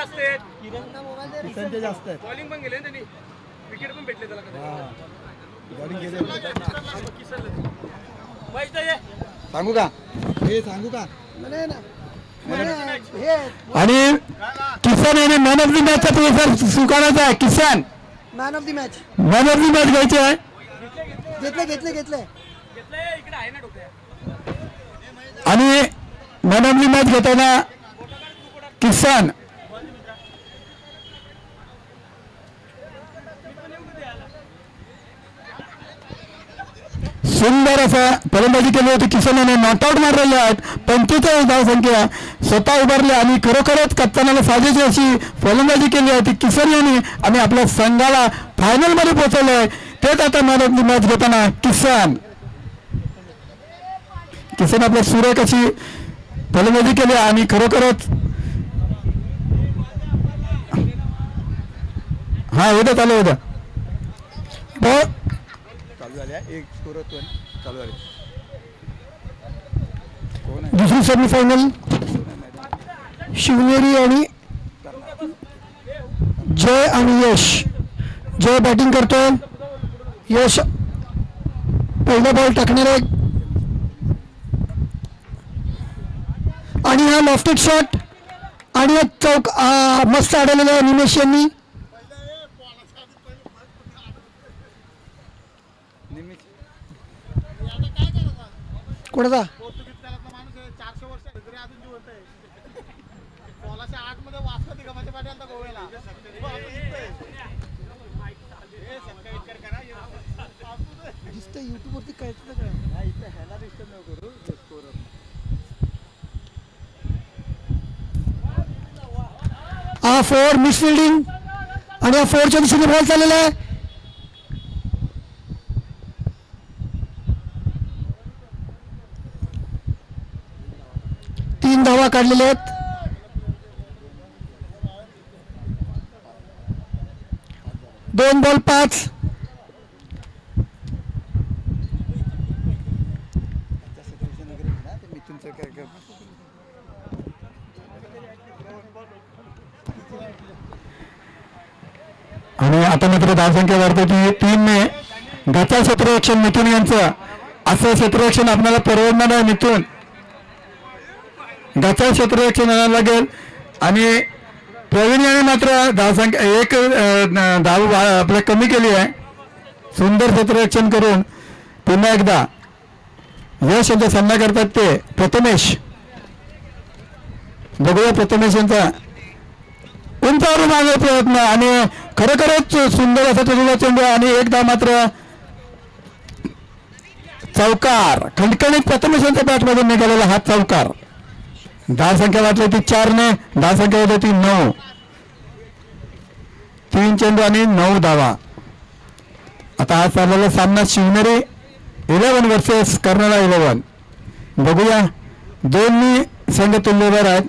जास्त आहेत, किसनचे जास्त आहेत. बॉलिंग पण गेले त्यांनी, विकेट पण भेटले त्याला. सांगू का हे सांगू का आणि किसन याने मॅन ऑफ द मॅचचा पुरस्कार स्वीकारायचा आहे. Kisan man of the match घ्यायची आहे. घेतले आणि मॅन ऑफ द मॅच घेताना किसन सुंदर असा फलंदाजी केली होती. किसन याने नॉटआउट मारलेले आहेत. 45 धावसंख्या स्वतः उभारले आणि खरोखरच कप्तानाला साजेशी अशी फलंदाजी केली होती किसन याने आणि आपल्या संघाला फायनल मध्ये पोहोचवलंय. तेच आता मॅन ऑफ द मॅच घेताना किसन आपल्या सुरेख अशी फलंदाजी केली आणि खरोखरच हा उद्या चालू उद्या एक स्कोर चालू झाले. दुसरी सेमीफायनल शिवनेरी आणि जय आणि यश. जय बॅटिंग करतोय, यश पहिला बॉल टाकणार आहे आणि हा लॉफ्टेड शॉट आणि चौक मस्त आढळलेला आहे निमेश यांनी. कोणाचा युट्यूब वरती कळतं काय हा फोर मिस फिल्डिंग आणि हा फोरच्या दिशेने बॉल चाललेला आहे. तीन धावा काढलेल्या आहेत. दोन बॉल 5. आणि आता मात्र धावसंख्या वाढते ती 3 ने गचा क्षेत्ररक्षण मिथून यांचं असं क्षेत्ररक्षण आपल्याला परवडणार आहे. मिथून गचा क्षेत्ररक्षण आणायला लागेल आणि प्रवीण याने मात्र धावसंख्या 1 धाव आपल्या कमी केली आहे. सुंदर क्षेत्ररक्षण करून पुन्हा एकदा यश यांचा सामना करतात ते प्रथमेश. बघूया प्रथमेश यांचा उंचावरून मागे प्रयत्न आणि खरोखरच सुंदर असा तुझा चेंडू आणि एकदा मात्र चौकार. खणखणीत प्रथमेश यांच्या बॅटमधून निघालेला हा चौकार. धावसंख्या वाटली ती 4 ने, धावसंख्या होती ती 9. 3 चेंडू आणि 9 धावा. आता हा चाललेला सामना शिवनेरी 11 वर्सेस कर्नाळा 11. बघूया दोन्ही संघ तुल्यबळ आहेत.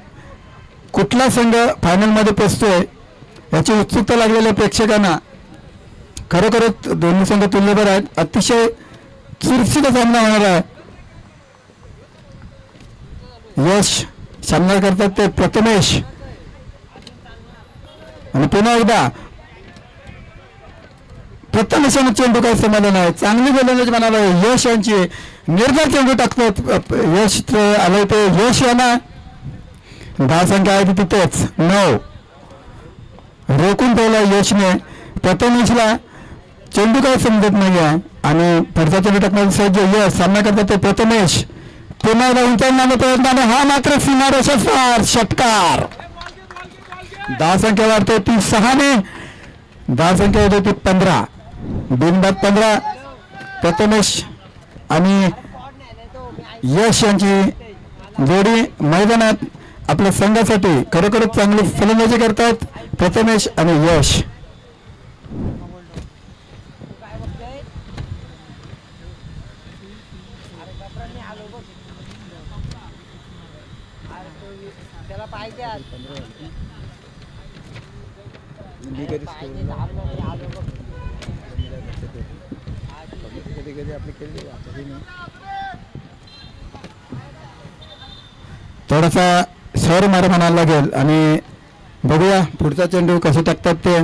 कुठला संघ फायनल मध्ये पोहोचतोय याची उत्सुकता लागलेल्या प्रेक्षकांना. खरोखरच दोन्ही संघ तुल्यबळ आहेत. अतिशय चुरशीचा सामना होणार आहे. यश सामना करतात ते प्रथमेश आणि पुन्हा एकदा प्रथमेशाने चेंडू काही समाधान आहे. चांगली गोलंदाजी म्हणाला यश यांची. निर्धार चेंडू टाकतात यश आलं ते यश यांना. धावसंख्या आहे तिथेच 9. रोखून ठेवला यशने. प्रथमेशला चेंडू काही समजत नाही आहे आणि पुढचा चेंडू टाकण्याचा सज्ज यश. सामना करतात ते प्रथमेश. पुन्हा एकदा उंचावण्याचा प्रयत्न हा मात्र सीमारेषेवर षटकार. धावसंख्या वाढते ती 6 ने, धावसंख्या होते ती 15. बिनबाद 15. प्रथमेश आणि यश यांची जोडी मैदानात आपल्या संघासाठी खरोखरच चांगली फलंदाजी करतात प्रथमेश आणि यश. थोडासा सर मार म्हणायला लागेल आणि बघूया पुढचा चेंडू कसे टाकतात ते.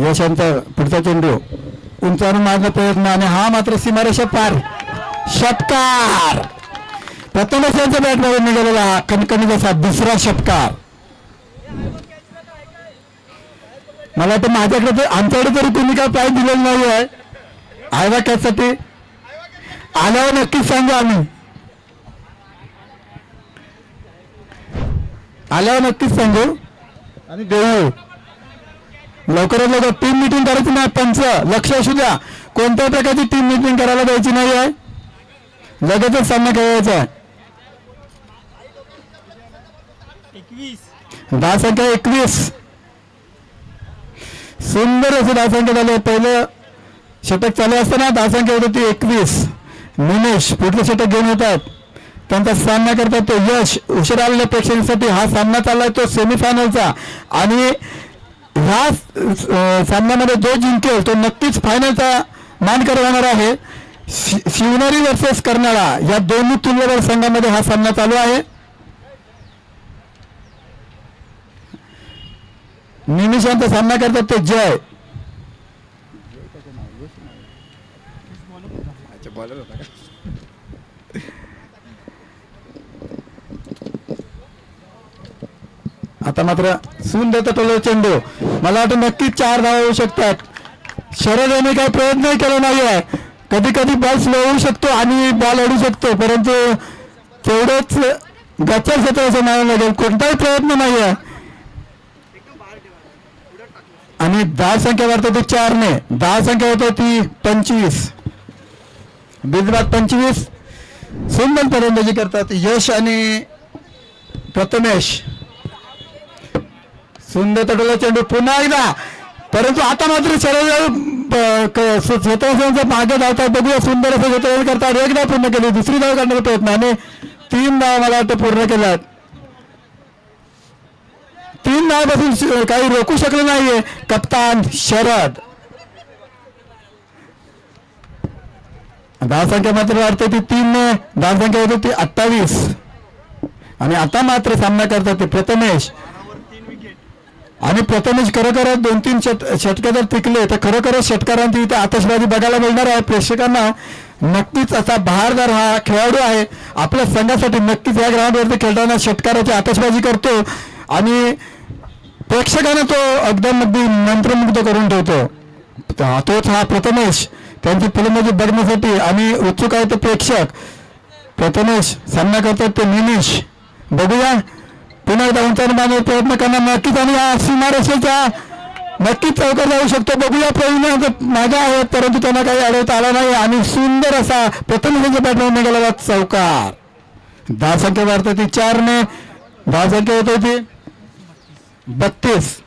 यश यांचा पुढचा चेंडू उंचावरून मारण्याचा प्रयत्न आणि हा मात्र सीमारेषा पार. षटकार. प्रथमच यांच्या बॅटमधून निघालेला कणकणीत असा दुसरा षटकार. मला वाटतं माझ्याकडे तर आमच्याकडे तरी कोणी काय प्राईज दिलेलं नाही आहे आयवा कॅचसाठी. आल्यावर नक्कीच सांगू आम्ही. आल्यावर नक्कीच सांगू आणि देऊ. लवकरात लवकर टीम मिटिंग करायची नाही. पंच लक्ष असू द्या, कोणत्याही प्रकारची टीम मिटिंग करायला द्यायची नाही आहे. लगेचच सामना खेळायचा आहे. 10 सुंदर असे 10 झाले. पहिलं षटक चालू असताना 10 होत होती 21. निमेश पुढलं षटक घेऊन येतात. त्यांचा सामना करतात तो यश. उशिरा आलेल्या प्रेक्षकांसाठी हा सामना चाललाय तो सेमीफायनलचा आणि ह्या सामन्यामध्ये जो जिंकेल तो नक्कीच फायनलचा मानकरी होणार आहे. शिवनेरी वर्सेस कर्नाळा या दोन्ही तुल्यबळ संघामध्ये हा सामना चालू आहे. निमिष यांचा सामना करतात ते जय. आता मात्र सुंदर टोले चेंडू. मला वाटतं नक्कीच 4 धावा होऊ शकतात. शरद यांनी काही प्रयत्न केला नाही आहे. कधी कधी बॉल स्लो होऊ शकतो आणि बॉल अडू शकतो, परंतु तेवढंच गच्चर क्षेत्र असं म्हणायला लागेल. कोणताही प्रयत्न नाही आहे आणि 10 संख्या वाढते ती 4 ने. 10 होते ती 25. बिंदबाद 25. सुंदर फलंदाजी करतात यश आणि प्रथमेश. सुंदर तटोला चेंडू पुन्हा एकदा, परंतु आता मात्र क्षेत्ररक्षणाचा मागे धावतात. बघूया सुंदर असं क्षेत्ररक्षण करतात. 1 धाव पूर्ण केली, दुसरी धाव करण्याचा प्रयत्न आणि 3 धाव मला वाटतं पूर्ण केल्यात. 3 धावापासून काही रोखू शकलं नाहीये कप्तान शरद. 10 मात्र वाढते ती 3 ने. 10 होती ती 28 आणि आता मात्र सामना करतात ते प्रथमेश. आणि प्रथमेश खरोखर 2-3 षटके जर टिकले तर खरोखरच षटकारांची इथे आतषबाजी बघायला मिळणार आहे प्रेक्षकांना. नक्कीच असा बहारदार हा खेळाडू आहे. आपल्या संघासाठी नक्कीच या ग्राउंडवरती खेळताना षटकाराची आतषबाजी करतो आणि प्रेक्षकांना तो एकदम अगदी मंत्रमुग्ध करून ठेवतो. तोच हा प्रथमेश. त्यांची फलंदाजी बघण्यासाठी आणि उत्सुक आहे ते प्रेक्षक. प्रथमेश सामना करतात ते निमिष. बघूया पुन्हा एकदा उंचावून बांधण्याचा प्रयत्न करणार नक्कीच आणि या सीमारेषेच्या नक्कीच चौकार जाऊ शकतो. बघूया प्रवीण मागे आहेत परंतु त्यांना काही अडवता आला नाही आणि सुंदर असा प्रथमेशच्या बॅटमधून निघालेला चौकार. 10 वाढते ती 4 ने. 10 होत होती 32.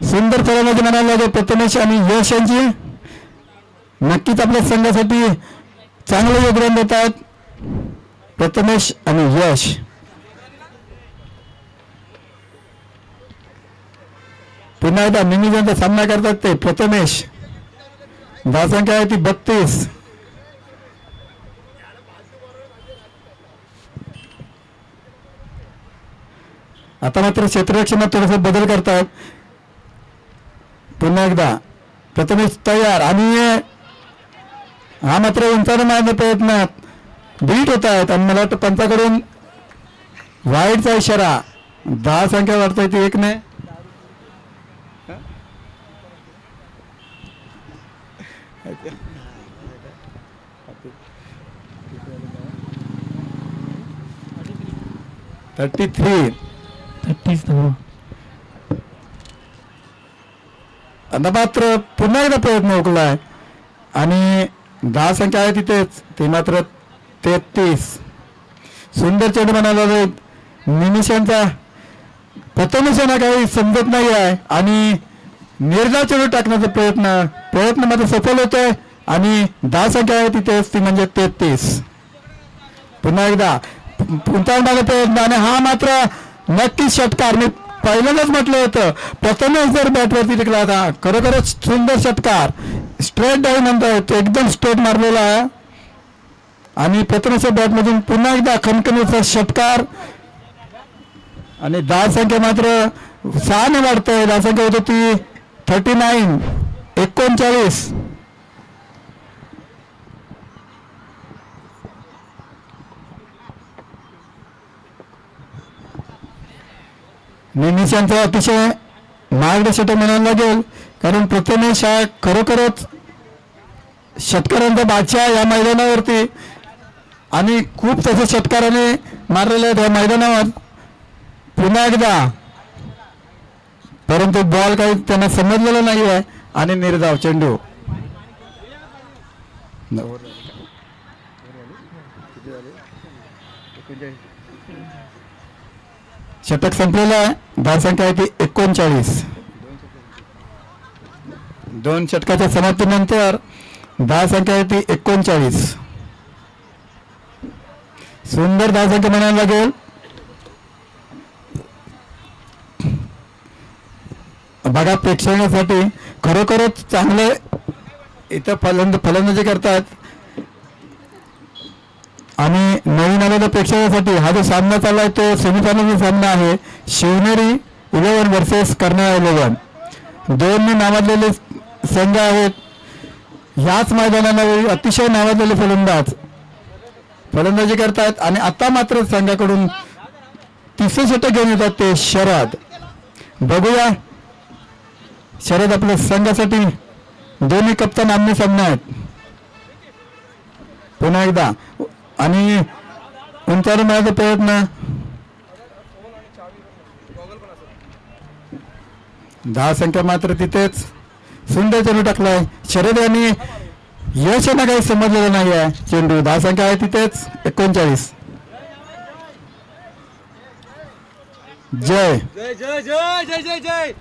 सुंदर फलंदाजी म्हणायला लागेल प्रथमेश आणि यश यांची. नक्कीच आपल्या संघासाठी चांगलं योगदान देतात प्रथमेश आणि यश. पुन्हा एकदा निमिषांचा सामना करतात ते प्रथमेश. 10 आहे ती 32. आता मात्र क्षेत्ररक्षणात थोडासा बदल करतात. पुन्हा एकदा प्रथमेश तयार आणि हा मात्र उंचावून मारण्याचा प्रयत्नात बीट होत आहेत आणि मला वाटतं पंचाकडून वाईडचा इशारा. 10 वाढताय ती 1 ने. आता मात्र पुन्हा एकदा प्रयत्न हुकलाय आणि 10 आहे तिथेच. ते मात्र 33. सुंदर चेंडू म्हणाला निमिषांचा प्रथमेशांना काही समजत नाही आहे आणि निर्धाव चेंडू टाकण्याचा प्रयत्न मात्र सफल होतोय आणि 10 आहे तिथेच ती म्हणजे 33. पुन्हा एकदा उंचावण्याचा प्रयत्न आणि हा मात्र नक्कीच षटकार. मी पहिल्यांदाच म्हटलं होतं, प्रथमच जर बॅटवरती टिकला होता. खरोखरच सुंदर षटकार, स्ट्रेट डाऊन नंतर एकदम स्ट्रेट मारलेला आहे आणि प्रथमच्या बॅटमधून पुन्हा एकदा खणखणीचा षटकार आणि धावसंख्या मात्र 6 वाढतंय. धावसंख्या होती ती 39, 39. नेहमीच यांचा अतिशय महागडे षटक म्हणायला लागेल, कारण प्रथमेश हा खरोखरच षटकारांचा बादशाह या मैदानावरती आणि खूप त्याच्या षटकाराने मारलेले आहेत या मैदानावर. पुन्हा एकदा, परंतु बॉल काही त्यांना समजलेला नाही आहे आणि निर्धाव चेंडू. षटक संपलेलं आहे. धावसंख्या आहे ती 39. 2 षटकाच्या समाप्तीनंतर धावसंख्या आहे ती 39. सुंदर धावसंख्या म्हणायला लागेल. बघा, प्रेक्षकांसाठी खरोखरच चांगले इथं फलंदाजी करतात आणि नवीन आलेल्या प्रेक्षकांसाठी हा जो सामना चालला आहे तो सेमीफायनलचा सामना आहे. शिवनेरी 11 वर्सेस कर्नाळ 11. 2 नावाजलेले संघ आहेत. ह्याच मैदानाला अतिशय नावाजलेले फलंदाजी करतात आणि आता मात्र संघाकडून 300 षटक घेऊन येतात ते शरद. बघूया, शरद आपल्या संघासाठी दोन्ही कप्तान आमने सामने आहेत. पुन्हा एकदा आणि उंचावर मारायचा प्रयत्न. धावसंख्या मात्र तिथेच. सुंदर चेंडू टाकलाय शरद यांनी. यश यांना काही समजलेलं नाही आहे. चेंडू धावसंख्या आहे तिथेच 39. जय जय जय जय जय जय जय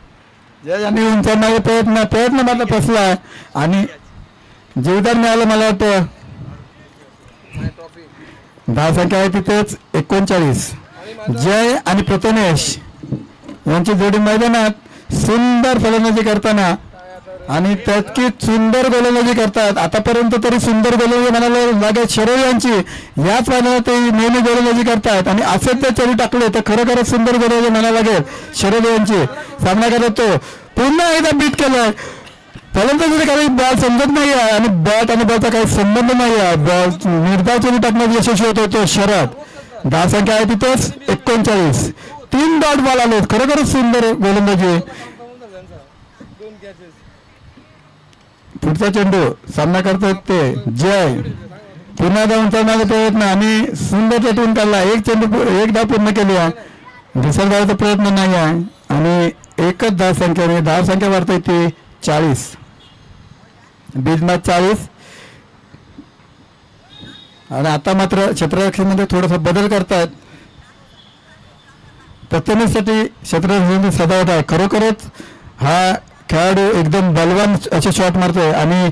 जय यांनी उंचावण्याचा प्रयत्न मात्र फसला आणि जीवदान मिळालं मला वाटतं. धावसंख्या आहे तिथेच 39. जय आणि प्रथमेश यांची जोडी मैदानात सुंदर फलंदाजी करताना आणि तितकीच सुंदर गोलंदाजी करतात. आतापर्यंत तरी सुंदर गोलंदाजी म्हणायला लागेल शरद यांची. याच मैदानात ते नेहमी गोलंदाजी करतात आणि असेच ते चेंडू टाकले तर खरोखरच सुंदर गोलंदाजी म्हणायला लागेल शरद यांची. सामना करत तो पुन्हा एकदा बीट केलाय. फलंदाजीचा काही बॉल समजत नाही आहे आणि बॅट आणि बॉलचा काही संबंध नाही आहे. बॉल निर्धाव चेंडू टाकण्यात यशस्वी होतो तो शरद. धावसंख्या आहे तिथेच 39. 3 डॉट बॉल आले. खरोखरच सुंदर गोलंदाजी. पुढचा चेंडू सामना करतात ते जय. पुन्हा जाऊन चालण्याचा प्रयत्न आणि सुंदर चेंडून काढला. एक धाव पूर्ण केली आहे. दुसऱ्या धावाचा प्रयत्न नाही आहे आणि एकच धावसंख्या. धावसंख्या वाढते ती 40. बिजमात 40 आणि आता मात्र क्षेत्ररक्षणामध्ये थोडासा बदल करतात. प्रथमेशसाठी क्षेत्ररक्षण सजावट आहे. खरोखरच हा खेळाडू एकदम बलवान असे शॉट मारतोय आणि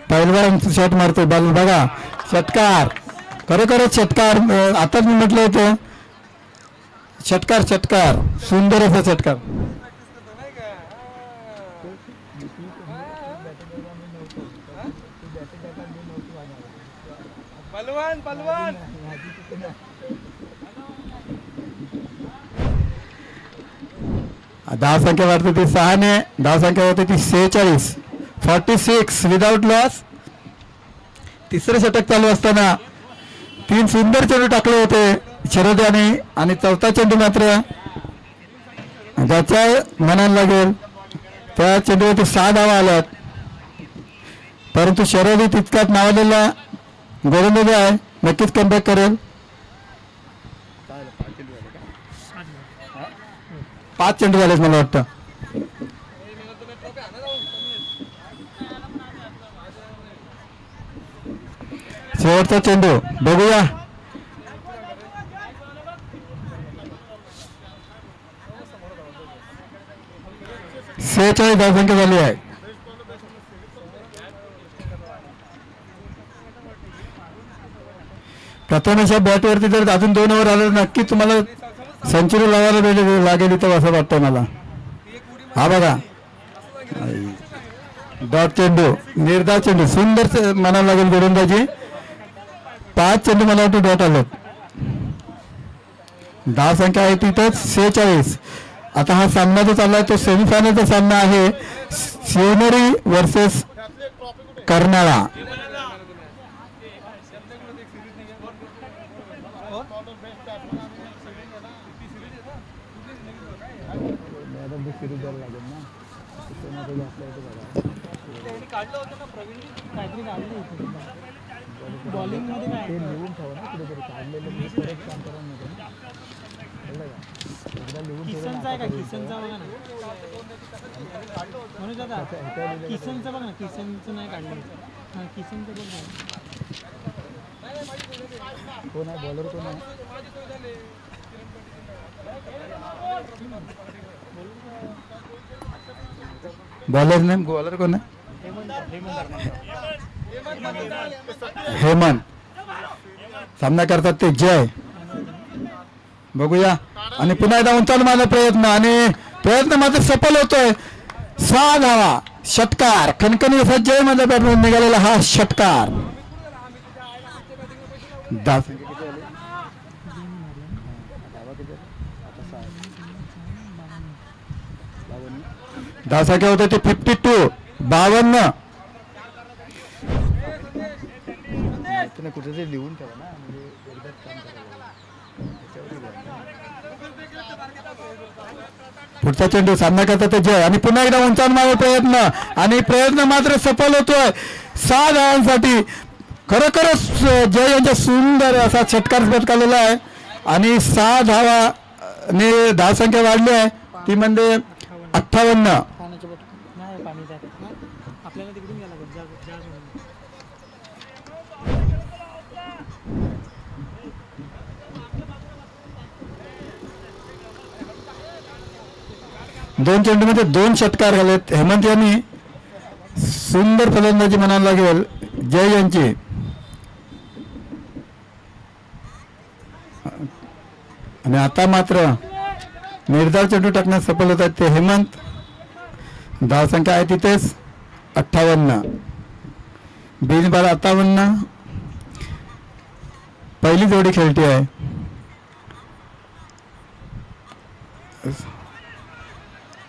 पहिलवान शॉट मारतोय. बघा, षटकार, खरोखरच षटकार. आताच मी म्हटलं होतं षटकार सुंदर असा षटकार. पलवान धावसंख्या वाढते ती 6 ने. धावसंख्या होते ती 46. 46 विदाउट लॉस. तिसरं षटक चालू असताना 3 सुंदर चेंडू टाकले होते शरद याने आणि चौथा चेंडू मात्र ज्याच्या म्हणायला लागेल त्या चेंडूवरती 6 धावा आल्यात. परंतु शरद ही तितकाच नावाजलेला गोलंदाज आहे. नक्कीच कमबॅक करेल. 5 चेंडू झालेत मला वाटतं. शेवटचा चेंडू बघूया. धावसंख्या झाली आहे. प्रथमेशच्या बॅटवरती जर अजून 2 ओव्हर आले नक्की तुम्हाला सेंचुरी लावायला लागेल इथं असं वाटतं मला. हा बघा डॉट चेंडू, निर्धार चेंडू, सुंदर म्हणावं लागेल गोलंदाजी. 5 चेंडू मला वाटतं डॉट आलेत. धाव संख्या आहे तिथंच 46. आता हा सामना जो चाललाय तो सेमीफायनलचा सामना आहे, शिवनेरी वर्सेस कर्नाळा. बॉलिंग मध्ये काय किसनचा आहे का? किसनचा बघा ना म्हणून दादा, किसनचं बघ ना, किसनचं नाही काढलं. हां किसनचं बघ ना. कोण आहे बॉलर? कोण आहे? बॉलर नेम बॉलर कोण आहे? हेमंत. सामना करतात ते जय. बघूया. आणि पुन्हा एकदा उंचावून माझा प्रयत्न, आणि प्रयत्न मात्र सफल होतोय. 6 धावा, षटकार. खणखणी असा जय माझ्या बॅटमधून निघालेला हा षटकार. धाव संख्या होते ते 52. 52. कुठेतरी लिहून ठेवा ना, म्हणजे एकदाच काम करायला. पुढचा चेंडू सामना करतात ते जय, आणि पुन्हा एकदा उंचावून मागे प्रयत्न, आणि प्रयत्न मात्र सफल होतोय. 6 धावांसाठी खरोखरच जय यांच्या सुंदर असा षटकार पटकावलेला आहे. आणि 6 धावाने धाव संख्या वाढली आहे ती म्हणजे 58. पाण्याच्या बॉटल नाही, पाणी जात आपल्याला तिकडून घ्यायला लागेल. जा 2 चेंडूमध्ये 2 षटकार झालेत. हेमंत यांनी सुंदर फलंदाजी म्हणायला लागेल जय यांची. आणि आता मात्र निर्धार चेंडू टाकण्यात सफल होत आहेत ते हेमंत. धाव संख्या आहे तिथेच 58. बिनबाद 58. पहिली जोडी खेळती आहे.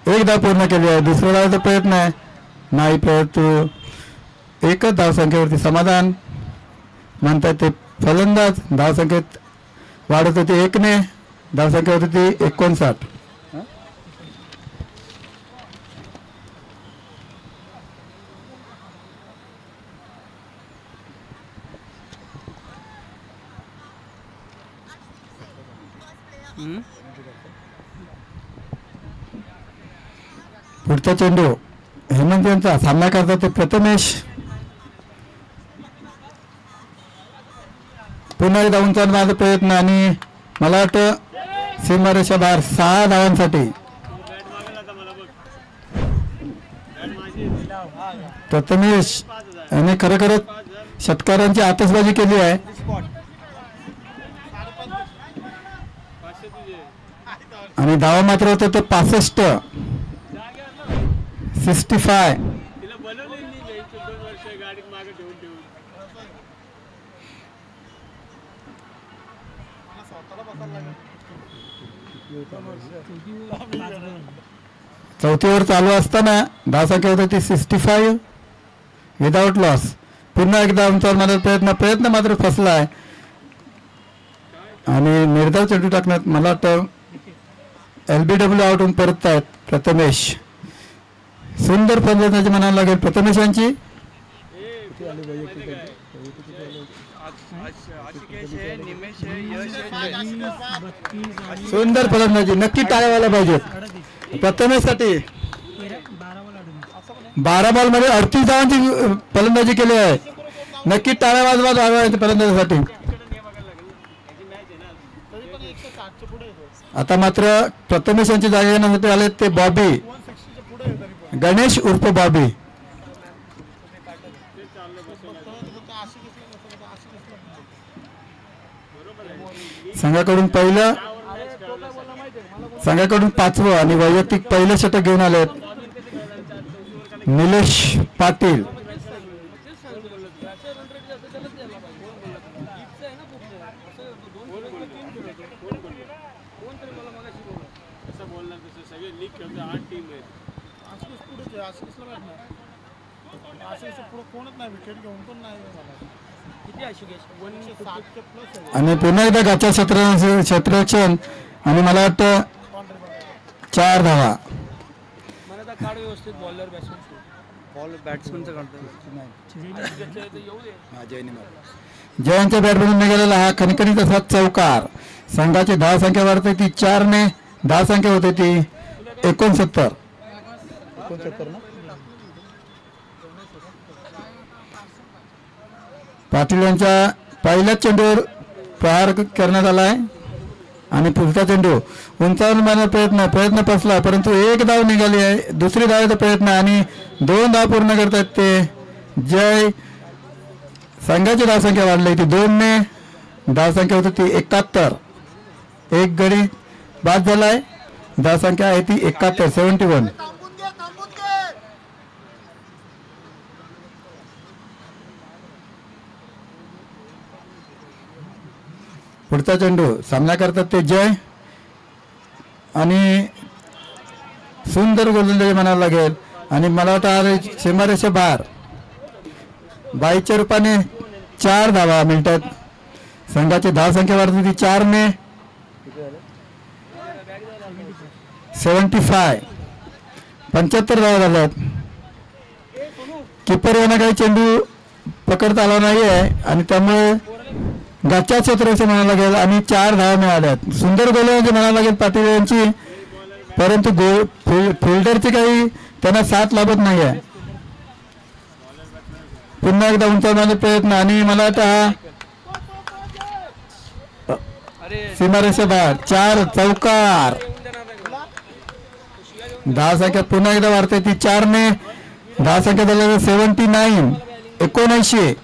एक धाव पूर्ण केली आहे. दुसऱ्या धावाचा प्रयत्न आहे, नाही प्रयत्न. एकच धाव संख्येवरती समाधान म्हणतात ते फलंदाज. धाव संख्येत वाढत होती 1 ने. धाव संख्या होती 59. पुढचा चेंडू हेमंत यांचा. सामना करतात ते प्रथमेश. पुन्हा एकदा उंचावण्याचा प्रयत्न, आणि मला वाटतं सीमारेषा बाहेर 6 धावांसाठी. प्रथमेश याने खरोखरच षटकारांची आतषबाजी केली आहे. आणि धावा मात्र होते ते 65. 65. चौथी ओव्हर चालू असताना धाव संख्या होती ती 65 विदाउट लॉस. पुन्हा एकदा उंचावण्याचा प्रयत्न मात्र फसला आहे. आणि निर्धाव चेंडू टाकण्यात मला वाटतं LBW आउटून परत आहेत प्रथमेश. सुंदर फलंदाजी म्हणायला लागेल प्रथमेश यांची. सुंदर फलंदाजी, नक्की टाळ्या व्हायला पाहिजेत प्रथमेशसाठी. 12 बॉलमध्ये 38 धावांची फलंदाजी केली आहे. नक्की टाळ्या वाजवत व्हाव्या फलंदाजीसाठी. आता मात्र प्रथमेश यांची जागा घेण्यासाठी आले ते बॉबी, गणेश उर्फ बॉबी. संघाकडून पहिलं संघाकडून 5वं आणि वैयक्तिक पहिलं षटक घेऊन आलेत निलेश पाटील. आणि पुन्हा एकदा गच्चा क्षेत्ररक्षण आणि मला वाटतं 4 धावा. जयांच्या बॅटमधून निघालेला हा खणखणीत असा चौकार. संघाची धाव संख्या वाढते ती 4 ने, धाव संख्या होते ती 69. पाटील यांच्या पहिल्याच चेंडूवर प्रहार करण्यात आला आहे आणि पुढचा चेंडू उंचावून मारण्याचा प्रयत्न फसला, परंतु 1 धाव निघाली आहे. दुसरी धावाचा प्रयत्न आणि 2 धाव पूर्ण करतात ते जय. संघाची धावसंख्या वाढली ती 2 ने, धावसंख्या होती ती 71. एक गडी बाद झालाय, धावसंख्या आहे ती 71 71. पुढचा चेंडू सामना करतात ते जय आणि सुंदर गोलंदाजी म्हणावं लागेल. आणि मला वाटतं सीमारेषा बार 22च्या रूपाने 4 धावा मिळतात. संघाची धावसंख्या वाढते ती 4 ने 75 75 धावा झाल्यात. किपर यांना काही चेंडू पकडता आला नाही आहे आणि त्यामुळे गच्चा क्षेत्राचे म्हणावं लागेल आणि 4 धावा मिळाल्यात. सुंदर गोलंदाजी म्हणावं लागेल पाटील यांची, परंतु फिल्डरची काही त्यांना साथ लाभत नाही आहे. पुन्हा एकदा उंचावण्याचा प्रयत्न आणि मला वाटतं हा सीमारेषा बाहेर 4 चौकार. धावसंख्या पुन्हा एकदा वाढते ती 4 ने, धावसंख्या झालेली 79 79.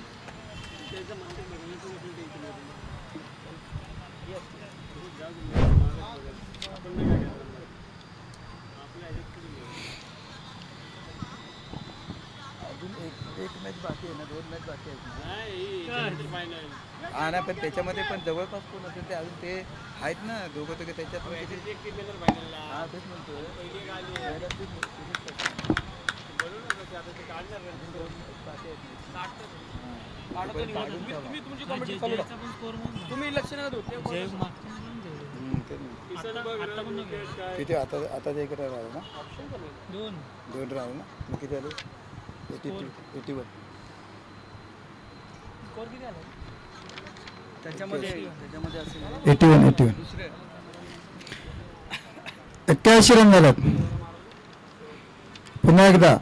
हा ना, पण त्याच्यामध्ये पण जवळपास कोण असेल ते अजून ते आहेत ना दोघं तर त्याच्यात. तुम्ही लक्ष नका देऊ. किती आता जे इकडे राहिलं ना 2 राहिलं ना, मग किती आले 81. त्याच्यामध्ये 81 रन झाल्यात. पुन्हा एकदा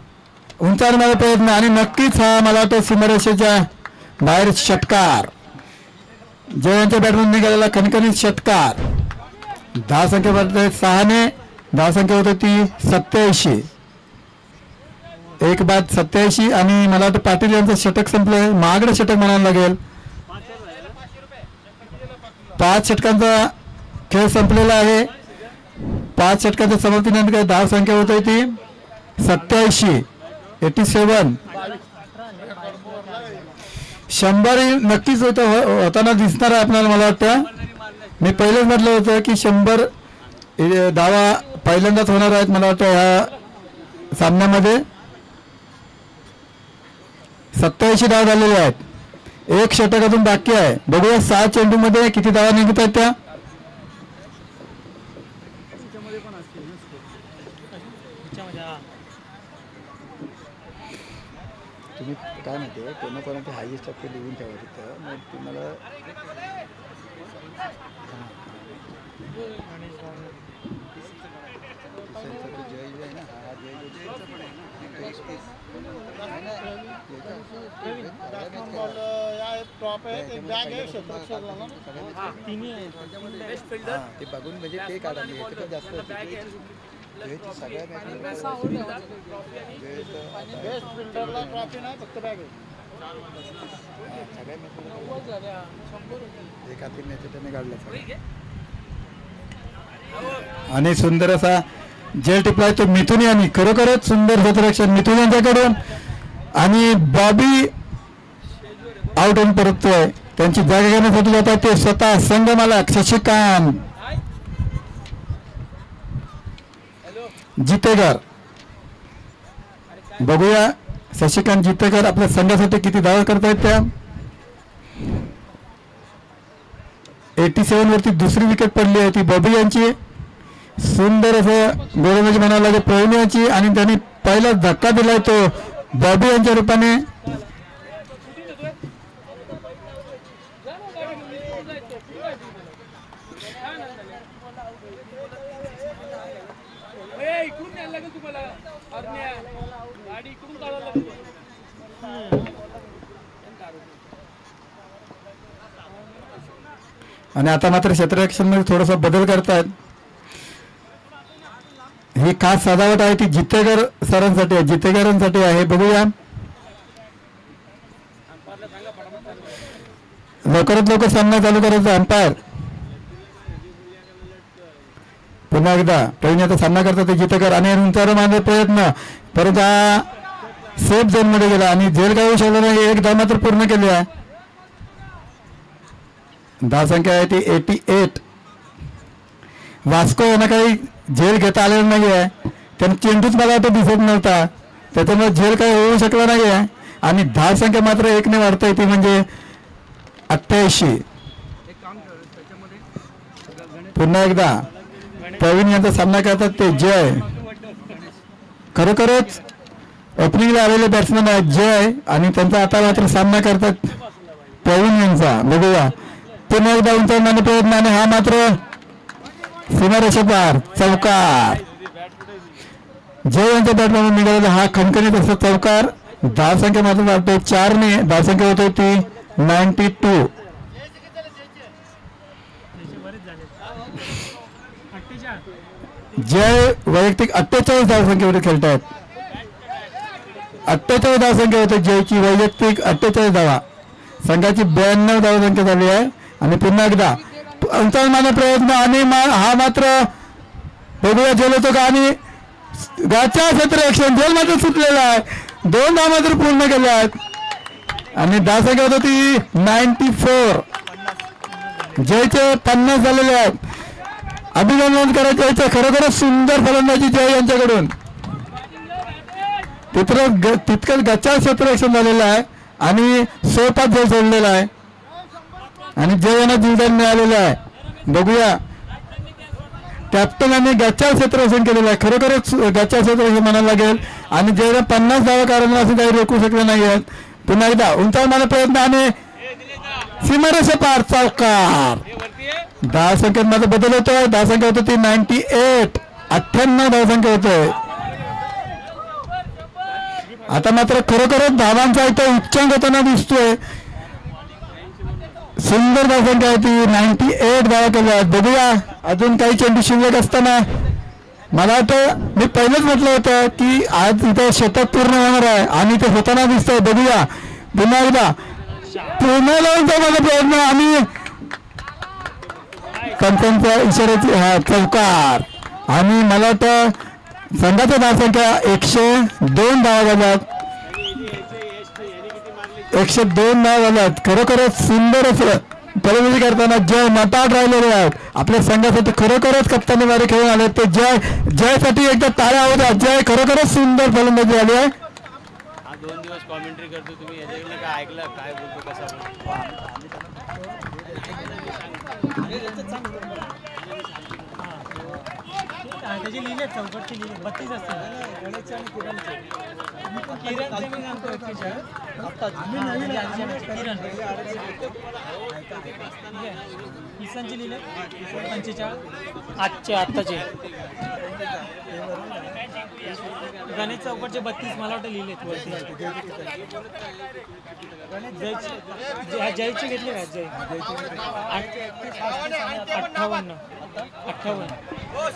उंचावण्याचा प्रयत्न आणि नक्कीच हा मला वाटतं सीमारेषेच्या बाहेर षटकार. जयांच्या बॅटमधून निघालेला खणखणीत षटकार. धावसंख्या वाढते 6 ने, धावसंख्या होती ती 87. एक बाद 87 आणि मला वाटतं पाटील यांचं षटक संपलंय, महागडं षटक म्हणावं लागेल. 5 षटकांचा खेळ संपलेला आहे. 5 षटकांच्या समाप्तीनंतर धावसंख्या होती ती 87 87. 100 नक्कीच होताना दिसणार आहे आपल्याला. मला वाटतं मी पहिलेच म्हटलं होतं की 100 धावा पहिल्यांदाच होणार आहेत मला वाटतं ह्या सामन्यामध्ये. 87 धावा झालेल्या आहेत. 1 षटक अजून बाकी आहे. बघूया 6 चेंडूमध्ये किती धावा निघत आहेत त्या. तुम्ही काय माहिती आहे कोणाकोणाचे हायेस्ट टक्के लिहून ठेवा तिथं, मग तुम्हाला जय आहे ना, हा ते बघून म्हणजे ते काढायला ते पण जास्त सगळ्या एखादी मॅच त्याने काढला. आणि सुंदर असा जेल टिपलाय तो मिथुन यांनी. खरोखरच सुंदर क्षेत्ररक्षण मिथुन यांच्याकडून. आणि बॉबी आउट होऊन परततोय. त्यांची जागा घेण्यासाठी जात आहे ते स्वतः संघ मालक शशिकांत जितेकर. बघूया शशिकांत जितेकर आपल्या संघासाठी किती धावा करतायत त्या. 87 वरती दुसरी विकेट पडली आहे ती बॉबी यांची. सुंदर असं गोलंदाजी म्हणावं लागेल प्रवीण यांची. आणि त्यांनी पहिला धक्का दिलाय तो बॉबी यांच्या रूपाने. आणि आता मात्र क्षेत्ररक्षण मध्ये थोडासा बदल करतायत. ही खास सजावट आहे ती जितेकर सरांसाठी आहे, जितेकरांसाठी आहे. बघूया लवकरात लवकर सामना चालू करायचा. अंपायर पुन्हा एकदा प्रवीण आता सामना करतात जितेकर. आणि उंचावर माझा प्रयत्न परंतु हा सेफ झोन मध्ये गेला आणि झेल काय होऊ शकला नाही. एक धाव मात्र पूर्ण केली आहे. धावसंख्या आहे ती 88. वास्को यांना काही झेल घेता आलेला नाही आहे. त्यांना चेंडूच मला वाटतं दिसत नव्हता त्याच्यामुळे झेल काही होऊ शकला नाही आहे. आणि धावसंख्या मात्र 1 ने वाढता येते म्हणजे 88. पुन्हा एकदा प्रवीण यांचा सामना करतात ते जय. खरोखरच ओपनिंगला आलेले बॅट्समन आहेत जय. आणि त्यांचा आता मात्र सामना करतात प्रवीण यांचा. बघूया पुन्हा एकदा उंचावण्याचा प्रयत्न आणि हा मात्र सीमारेषेपार चौकार. जय यांच्या बॅटमधून निघालेला हा खणखणीत असा चौकार. धावसंख्या मात्र वाढते 4 ने. धावसंख्या होते ती 92. जय वैयक्तिक 48 धावसंख्येवर खेळत आहेत. 48 धावसंख्या होते जयची वैयक्तिक 48 धावा. संघाची 92 धावसंख्या झाली आहे. आणि पुन्हा एकदा अंतर्माना प्रयत्न आणि हा मात्र बघूया झेल होतो का. आणि गाच्या क्षेत्ररक्षण झेल मात्र सुटलेला आहे. 2 धावा मात्र पूर्ण केल्या आहेत. आणि धावसंख्या होती ती 94. जयचे 50 झालेले आहेत. अभिनंदन करा जयचं. खरोखरच सुंदर फलंदाजी जय यांच्याकडून. तितकंच गच्चा क्षेत्ररक्षण झालेलं आहे आणि 100 जय सोडलेला आहे. आणि जय यांना जीवदान मिळालेलं आहे. बघूया कॅप्टन यांनी गच्चा क्षेत्ररक्षण केलेलं आहे. खरोखरच गच्चा क्षेत्ररक्षण म्हणायला लागेल. आणि जयला 50 धावा कारण असं काही रोखू शकले नाही आहेत. पुन्हा एकदा उंचावण्याचा प्रयत्न आणि सीमारेषे पार चौकार. धावसंख्येत माझा बदल होतोय. धावसंख्या होती ती 98. 98 धावसंख्या होतोय. आता मात्र खरोखरच धावांचा इथं उच्चांक होताना दिसतोय. सुंदर धावसंख्या आहे ती 98 धावा केल्या. बघूया अजून काही चेंडू शिल्लक असताना मला वाटतं मी पहिलेच म्हटलं होतं की आज इथं शतक पूर्ण होणार आहे आणि ते होताना दिसतंय. बघूया पुन्हा एकदा पूर्ण लावूनचा माझा प्रयत्न आणि पंचांचा इशाऱ्याची हा चौकार. आणि मला वाटतं संघाची धावसंख्या 102 धावा झाल्यात. 102 धावा झाल्यात. खरोखरच सुंदर असं फलंदाजी करताना जय नटाट राहिलेले आहेत. आपल्या संघासाठी खरोखरच कप्तानी वारी खेळून आले ते जयसाठी एकदा टाळ्या होत्या. जय खरोखरच सुंदर फलंदाजी आली आहे. 2 दिवस कॉमेंट्री करतो तुम्ही याच्याकडे काय ऐकलं काय बोलतो कसा त्याची लिहिले चौकटची लिहिले 32 असते गणेशचे आणि किरणचे. किरणचे मी सांगतो किरण किसनचे लिहिले 45 आत्ताचे. गणेश चौकटचे 32 मला वाटतं लिहिले. जयची घेतली का जय 58.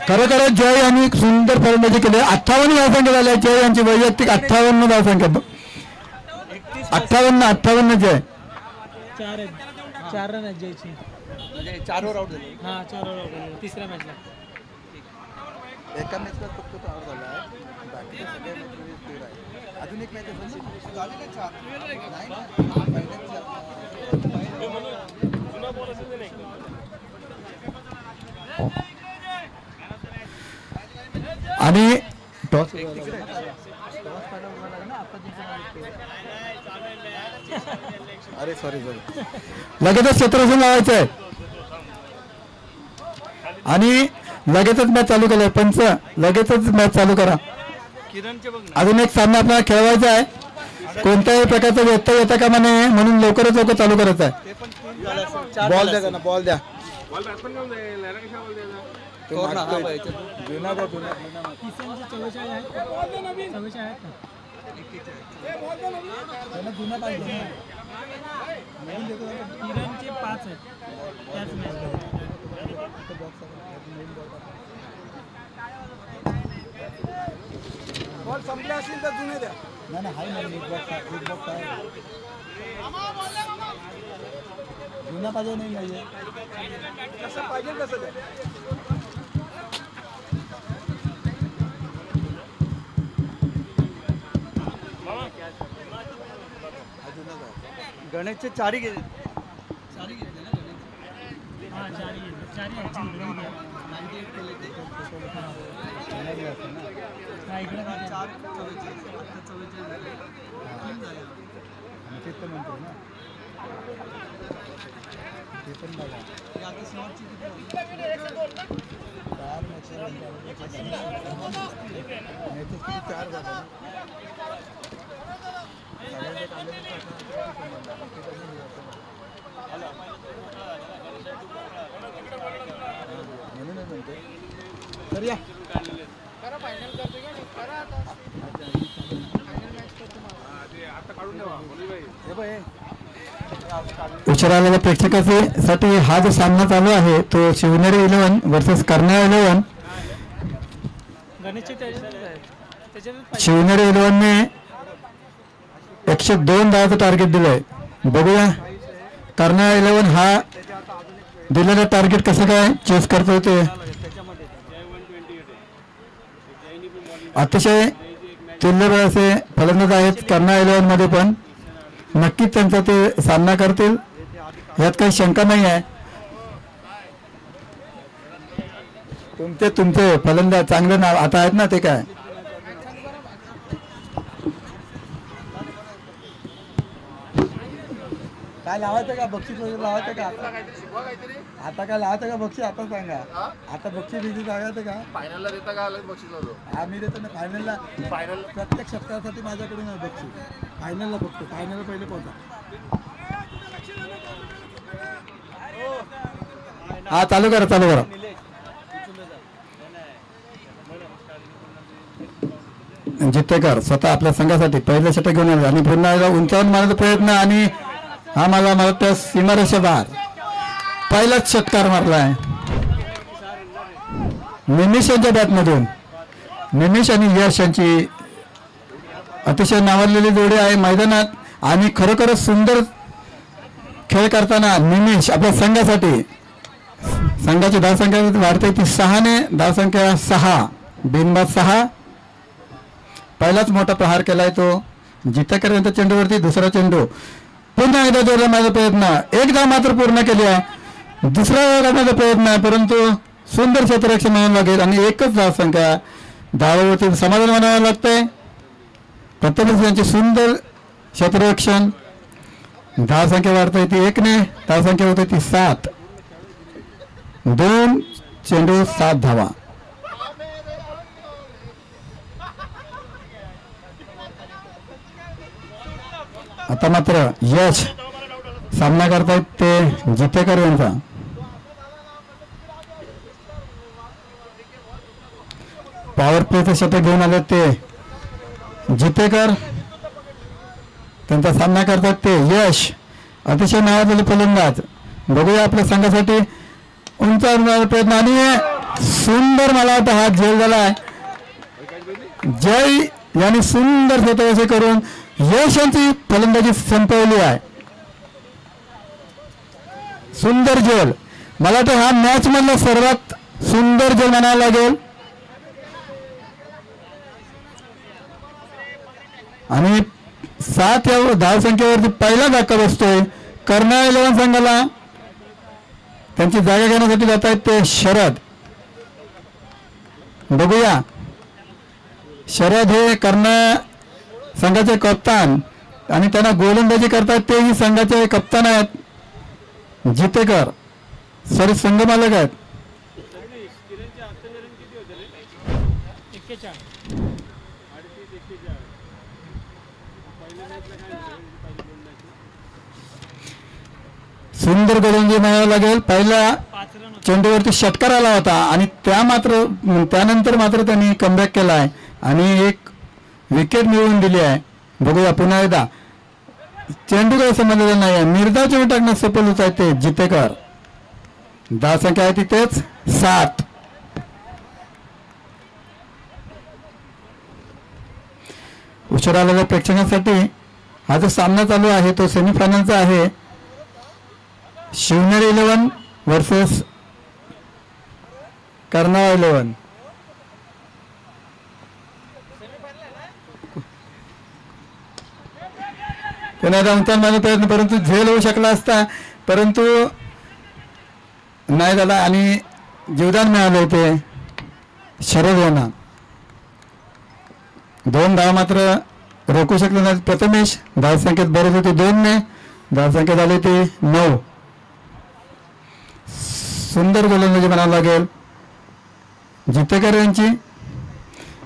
खरोखरच जय यांनी सुंदर फलंदाजी केली. 58 धावसंख्या झाल्या जय यांची वैयक्तिक 58 धावसंख्या. 58 जय 4 रन आहेत जयची. 4 ओव्हर आउट झाले. हा 4 ओव्हर आउट झाले तिसऱ्या मॅचला. एका मॅचवर फक्त तो आउट झाला आहे, बाकीच्या सगळ्या मॅचमध्ये स्थिर आहे. अजून एक मॅच असेल ना, नाही ना, आणि टॉस अरे सॉरी लगेचच क्षेत्ररक्षण लावायचं आहे आणि लगेचच मॅच चालू केलाय. पंच लगेचच मॅच चालू करा. अजून एक सामना आपल्याला खेळवायचा आहे. कोणत्याही प्रकारचा व्यत्यय येता कामा नये म्हणून लवकरच लवकर चालू करायचं आहे. बॉल द्या ना, बॉल द्या. किरणचे 5 आहेत त्याच मॅचमध्ये. बॉल संपले असतील तर जुने द्या. नाही नाही, हाय नाही, एक बॉक्स आहे. जुना पाहिजे नाही पाहिजे, कसं पाहिजे कसं द्या. गणेशचे चारी घेतले ना गणेश. हां चारी ॲक्च्युली इकडे काय 4 ते पण म्हणतो ना, ते पण बघा. आता शेवटची किती 4 मॅचेस 4 झाले. म्हणूनच म्हणतो तर या उशिरा आलेल्या प्रेक्षकासाठी हा जो सामना चालू आहे तो शिवनेरी 11 वर्सेस कर्नाळ 11. गणेशचे त्याच्यात शिवनेरी 11 ने 102 धावाचं टार्गेट दिलंय. बघूया कर्नाळ 11 हा दिलेलं टार्गेट कसं काय चेस करतो. ते अतिशय चिल्लर असे फलंदाज आहेत कर्नाळ 11 मध्ये, पण नक्कीच त्यांचा ते सामना करतील यात काही शंका नाही आहे. तुमचे फलंदाज चांगलं नाव आता आहेत ना, ते काय काय लावायचं का बक्षीस वगैरे लावायचं का आता काय लावायचं का बक्षीस आता सांगा. आता बक्षीस बिक्षीस लावायचं का फायनलला देता का अलग बक्षीस लावतो. आम्ही देतो ना फायनलला. प्रत्येक षटकासाठी माझ्याकडून आहे बक्षीस. फायनलला बघतो, फायनलला पहिले पोहोचा. हा चालू करा. जितेकर स्वतः आपल्या संघासाठी पहिलं षटक घेऊन आले आणि पुन्हा उंचावून मारण्याचा प्रयत्न आणि हा मला त्या सीमारेषा बाहेर पहिलाच षटकार मारलाय निमिष यांच्या बॅटमधून. निमिष आणि यश यांची अतिशय नावाजलेली जोडी आहे मैदानात आणि खरोखरच सुंदर खेळ करताना निमिष आपल्या संघाची धावसंख्या वाढते ती 6 ने. धावसंख्या 6 बिनबाद 6. पहिलाच मोठा प्रहार केलाय तो जितेकर यांच्या चेंडूवरती. दुसरा चेंडू पुन्हा एकदा जोडला माझा प्रयत्न, एक धाव मात्र पूर्ण केली आहे. दुसरा करण्याचा प्रयत्न आहे परंतु सुंदर क्षेत्ररक्षण म्हणावं लागेल आणि एकच धावसंख्या. धावावरती समाधान मानावं लागतंय. प्रथमच यांचे सुंदर क्षेत्ररक्षण. धावसंख्या वाढता ती 1 ने. धावसंख्या होते ती 7. 2 चेंडू 7 धावा. आता मात्र यश सामना करतायत ते जितेकर यांचा. पॉवर प्लेचं षटक घेऊन आले ते जितेकर. त्यांचा सामना करतात ते यश. अतिशय नावाजलेले फलंदाज. बघूया आपल्या संघासाठी उंचावण्याचा प्रयत्न आणि सुंदर मला वाटतं हा झेल झालाय. जय यांनी सुंदर क्षेत्ररक्षण करून यश यांची फलंदाजी संपवली आहे. सुंदर झेल. मला वाटतं हा मॅच मधला सर्वात सुंदर झेल म्हणावा लागेल. आणि 7 या धावसंख्येवरती पहिला धक्का बसतोय कर्नाळ 11 संघाला. त्यांची जागा घेण्यासाठी जात आहेत ते शरद. बघूया, शरद हे कर्नाळ संघाचे कप्तान आणि त्यांना गोलंदाजी करतात तेही संघाचे कप्तान आहेत. जितेकर सॉरी संघ मालक आहेत. 41. सुंदर गोलंदाजी म्हणावं लागेल. पहिल्या 5 रन होते. चेंडूवरती षटकार आला होता आणि त्यानंतर मात्र त्यांनी कमबॅक केला आहे आणि एक विकेट मिळवून दिली आहे. बघूया पुन्हा एकदा, चेंडू काही समजलेला नाही आहे. निर्धाव चेंडू टाकण्यास सफल होत आहे ते जितेकर. धावसंख्या आहे तिथेच 7. उशिरा आलेल्या प्रेक्षकांसाठी हा जो सामना चालू आहे तो सेमीफायनलचा आहे. शिवनेरी 11 वर्सेस कर्नाळ 11. त्याने आता माझा प्रयत्न परंतु झेल होऊ शकला असता परंतु नाही झाला आणि जीवदान मिळाले होते शरद यांना. 2 धाव मात्र रोखू शकले नाही. प्रथमेश धावसंख्येत बरेच होते 2 ने. धावसंख्या झाली ती 9. सुंदर गोलंदाजी म्हणावं लागेल जितेकर यांची.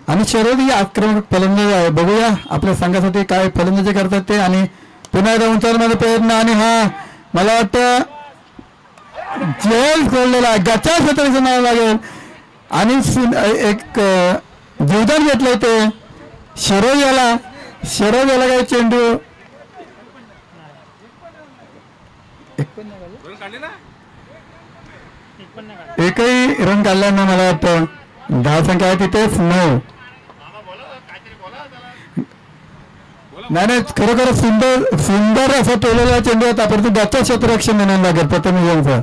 आणि शरद ही आक्रमक फलंदाज आहे. बघूया आपल्या संघासाठी काय फलंदाजी करतात ते. आणि पुन्हा एकदा उंचावण्याचा प्रयत्न आणि हा मला वाटतं जेल खोललेला आहे. गचा क्षेत्राचं नाव लागेल आणि एक जीवदान घेतलं ते शरद याला काय चेंडू एकही रन काढला ना मला वाटतं. धावसंख्या आहे तिथेच 9. नाही खरोखर सुंदर असा टोलेला चेंडू होता परंतु त्याचं क्षेत्ररक्षण म्हणायला लागेल प्रथम यांचं.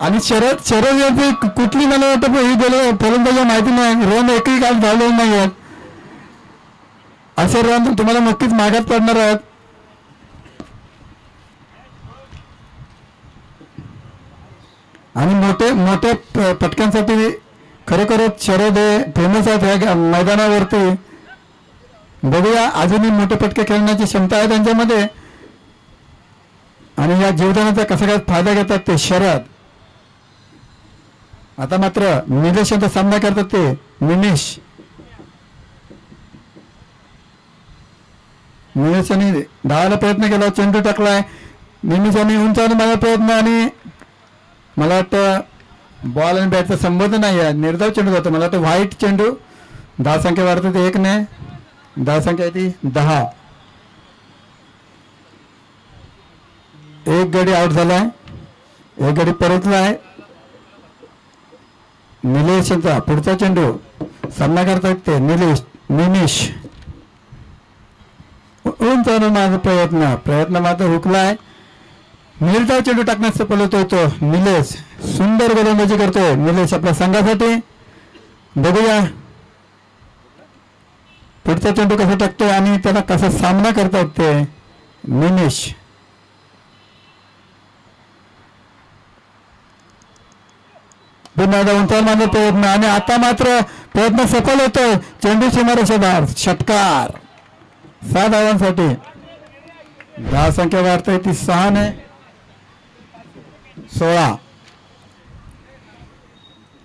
आणि शरद यांची कुठली मला वाटतं ही फलंदाजी माहिती नाही. रन एकही काल झाले नाही आहेत. असे रन तुम्हाला नक्कीच मागात पडणार आहेत. आणि मोठ्या पटकांसाठी खरोखरच शरद हे फेमस आहेत या मैदानावरती. बघूया अजूनही मोठे पटके खेळण्याची क्षमता आहे त्यांच्यामध्ये आणि या जीवदानाचा कसा काय फायदा घेतात ते शरद. आता मात्र निलेश यांचा सामना करतात ते निलेशाने धावायला प्रयत्न केला. चेंडू टाकलाय. निलेशाने उंचावून माझा प्रयत्न आणि मला वाटतं बॉल आणि बॅटचा संबंध नाही आहे. निर्धाव चेंडू जातो. मला वाटतं व्हाईट चेंडू. धावसंख्या वाढते ते 1 ने. धावसंख्या आहे ती 10. एक गडी आउट झालाय. एक गडी परतलाय. निलेश यांचा पुढचा चेंडू सामना करतायत ते निमिष. उंचावून माझा प्रयत्न मात्र हुकलाय. निर्धाव चेंडू टाकण्यास सफल होतोय तो निलेश. सुंदर गोलंदाजी करतोय निलेश आपल्या संघासाठी. बघूया पुढचा चेंडू कसा टाकतोय आणि त्याला कसा सामना करतायत ते निमिष. पुन्हा उंचावर माझा प्रयत्न आणि आता मात्र प्रयत्न सफल होतोय. चेंडू सीमारेषेदार षटकार. 7 धावांसाठी. धावसंख्या वाढते ती 6 ने 16.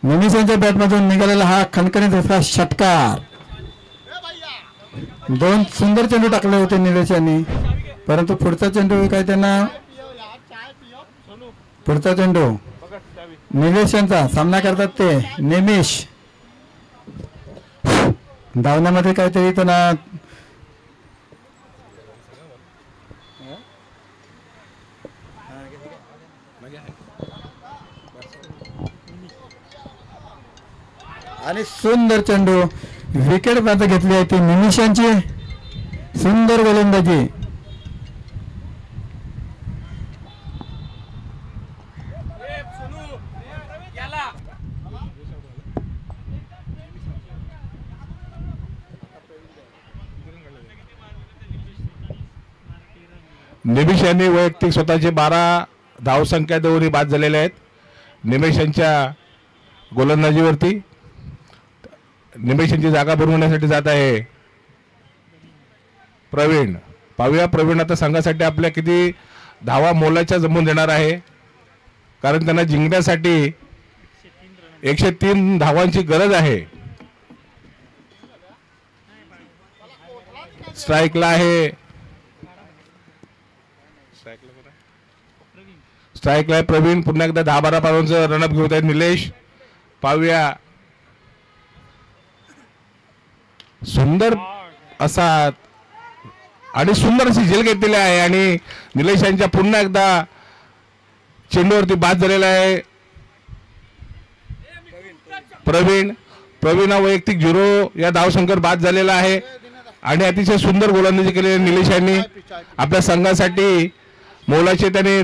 निमिष यांच्या बॅटमधून निघालेला हा खणखणीत असा षटकार. 2 सुंदर चेंडू टाकले होते निलेश यांनी परंतु पुढचा चेंडू काय त्यांना पुढचा चेंडू निलेश यांचा सामना करतात ते निमिष. धावण्यामध्ये काहीतरी त्यांना आणि सुंदर चेंडू विकेट मात्र घेतली आहे ती निमिषांची. सुंदर गोलंदाजी. निमेश यांनी वैयक्तिक स्वतःचे 12 धावसंख्या देऊन बाद झालेले आहेत. निमेश यांच्या गोलंदाजीवरती निमेश यांची जागा भरवण्यासाठी जात आहे प्रवीण. पाहूया प्रवीण आता संघासाठी आपल्या किती धावा मोलाच्या जमवून देणार आहे, कारण त्यांना जिंकण्यासाठी 103 धावांची गरज आहे. स्ट्राईकला आहे प्रवीण. पुन्हा एकदा 10-12 पावांचं रनअप घेत आहेत निलेश. पाहूया सुंदर असा आणि सुंदर अशी झेल घेतलेली आहे आणि निलेश यांच्या पुन्हा एकदा चेंडूवरती बाद झालेला आहे प्रवीण हा वैयक्तिक 0 या धावसंख्येवर बाद झालेला आहे आणि अतिशय सुंदर गोलंदाजी केलेली निलेश यांनी आपल्या संघासाठी मोलाचे त्याने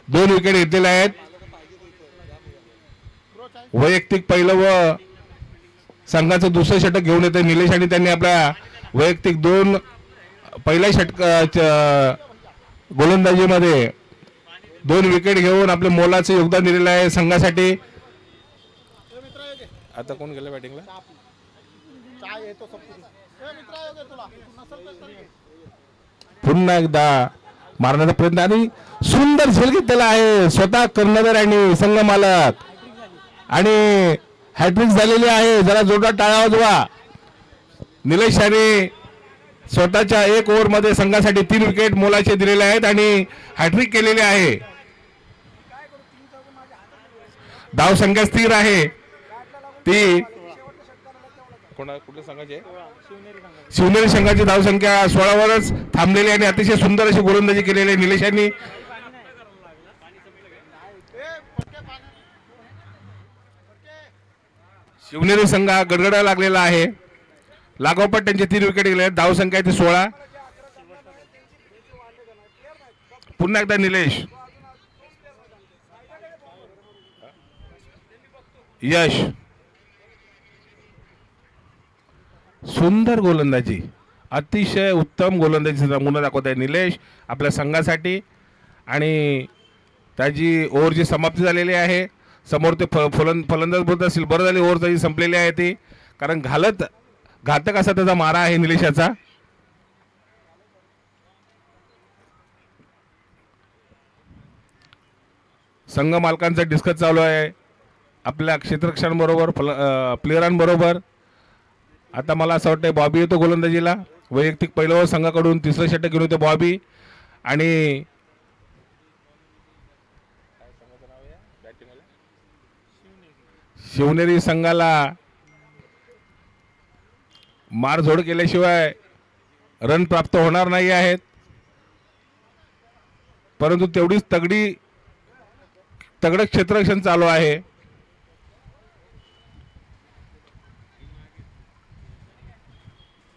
2 विकेट घेतलेले आहेत. वैयक्तिक पहिलं व संघाचं दुसरं षटक घेऊन येते निलेश आणि त्यांनी आपल्या वैयक्तिक 2 पहिल्या गोलंदाजीमध्ये 2 विकेट घेऊन आपले मोलाचं योगदान दिलेलं आहे संघासाठी. आता कोण गेलं बॅटिंगला? पुन्हा एकदा मारण्याचा प्रयत्न आणि सुंदर झेल घेतलेला आहे स्वतः कर्णधार आणि संघ मालक आणि हॅट्रिक झालेली आहे. जरा जोरदार टाळ्या वाजवा. निलेश यांनी स्वतःच्या 1 ओव्हरमध्ये संघासाठी 3 विकेट मोलाचे दिलेले आहेत आणि हॅट्रिक केलेली आहे. धावसंख्या स्थिर आहे ती कुठल्या संघाची आहे? शिवनेरी संघाची धावसंख्या 16 वरच थांबलेली आणि अतिशय सुंदर अशी गोलंदाजी केलेली आहे निलेश यांनी. शिवनेरी संघ गडगडा लागलेला आहे. लागोपाठ त्यांचे 3 विकेट गेले आहेत. धावसंख्या ती 16. पुन्हा एकदा निलेश. यश सुंदर गोलंदाजी, अतिशय उत्तम गोलंदाजी नमुना दाखवत आहे निलेश आपल्या संघासाठी आणि त्याची ओव्हरची समाप्ती झालेली आहे. समोर ते फलंदाज बोलत असतील बरं झाली ओव्हर त्याची संपलेली आहे ती, कारण घातक असा त्याचा मारा आहे निलेशाचा. संघ मालकांचा डिस्कस चालू आहे आपल्या क्षेत्ररक्षणाबरोबर प्लेयरांबरोबर. आता मला असं वाटतं बॉबी येतो गोलंदाजीला. वैयक्तिक पहिलं संघाकडून 3रं षटक घेऊन होते बॉबी आणि शिवनेरी संघाला मारझोड केल्याशिवाय रन प्राप्त होणार नाही आहेत, परंतु तेवढीच तगडं क्षेत्ररक्षण चालू आहे.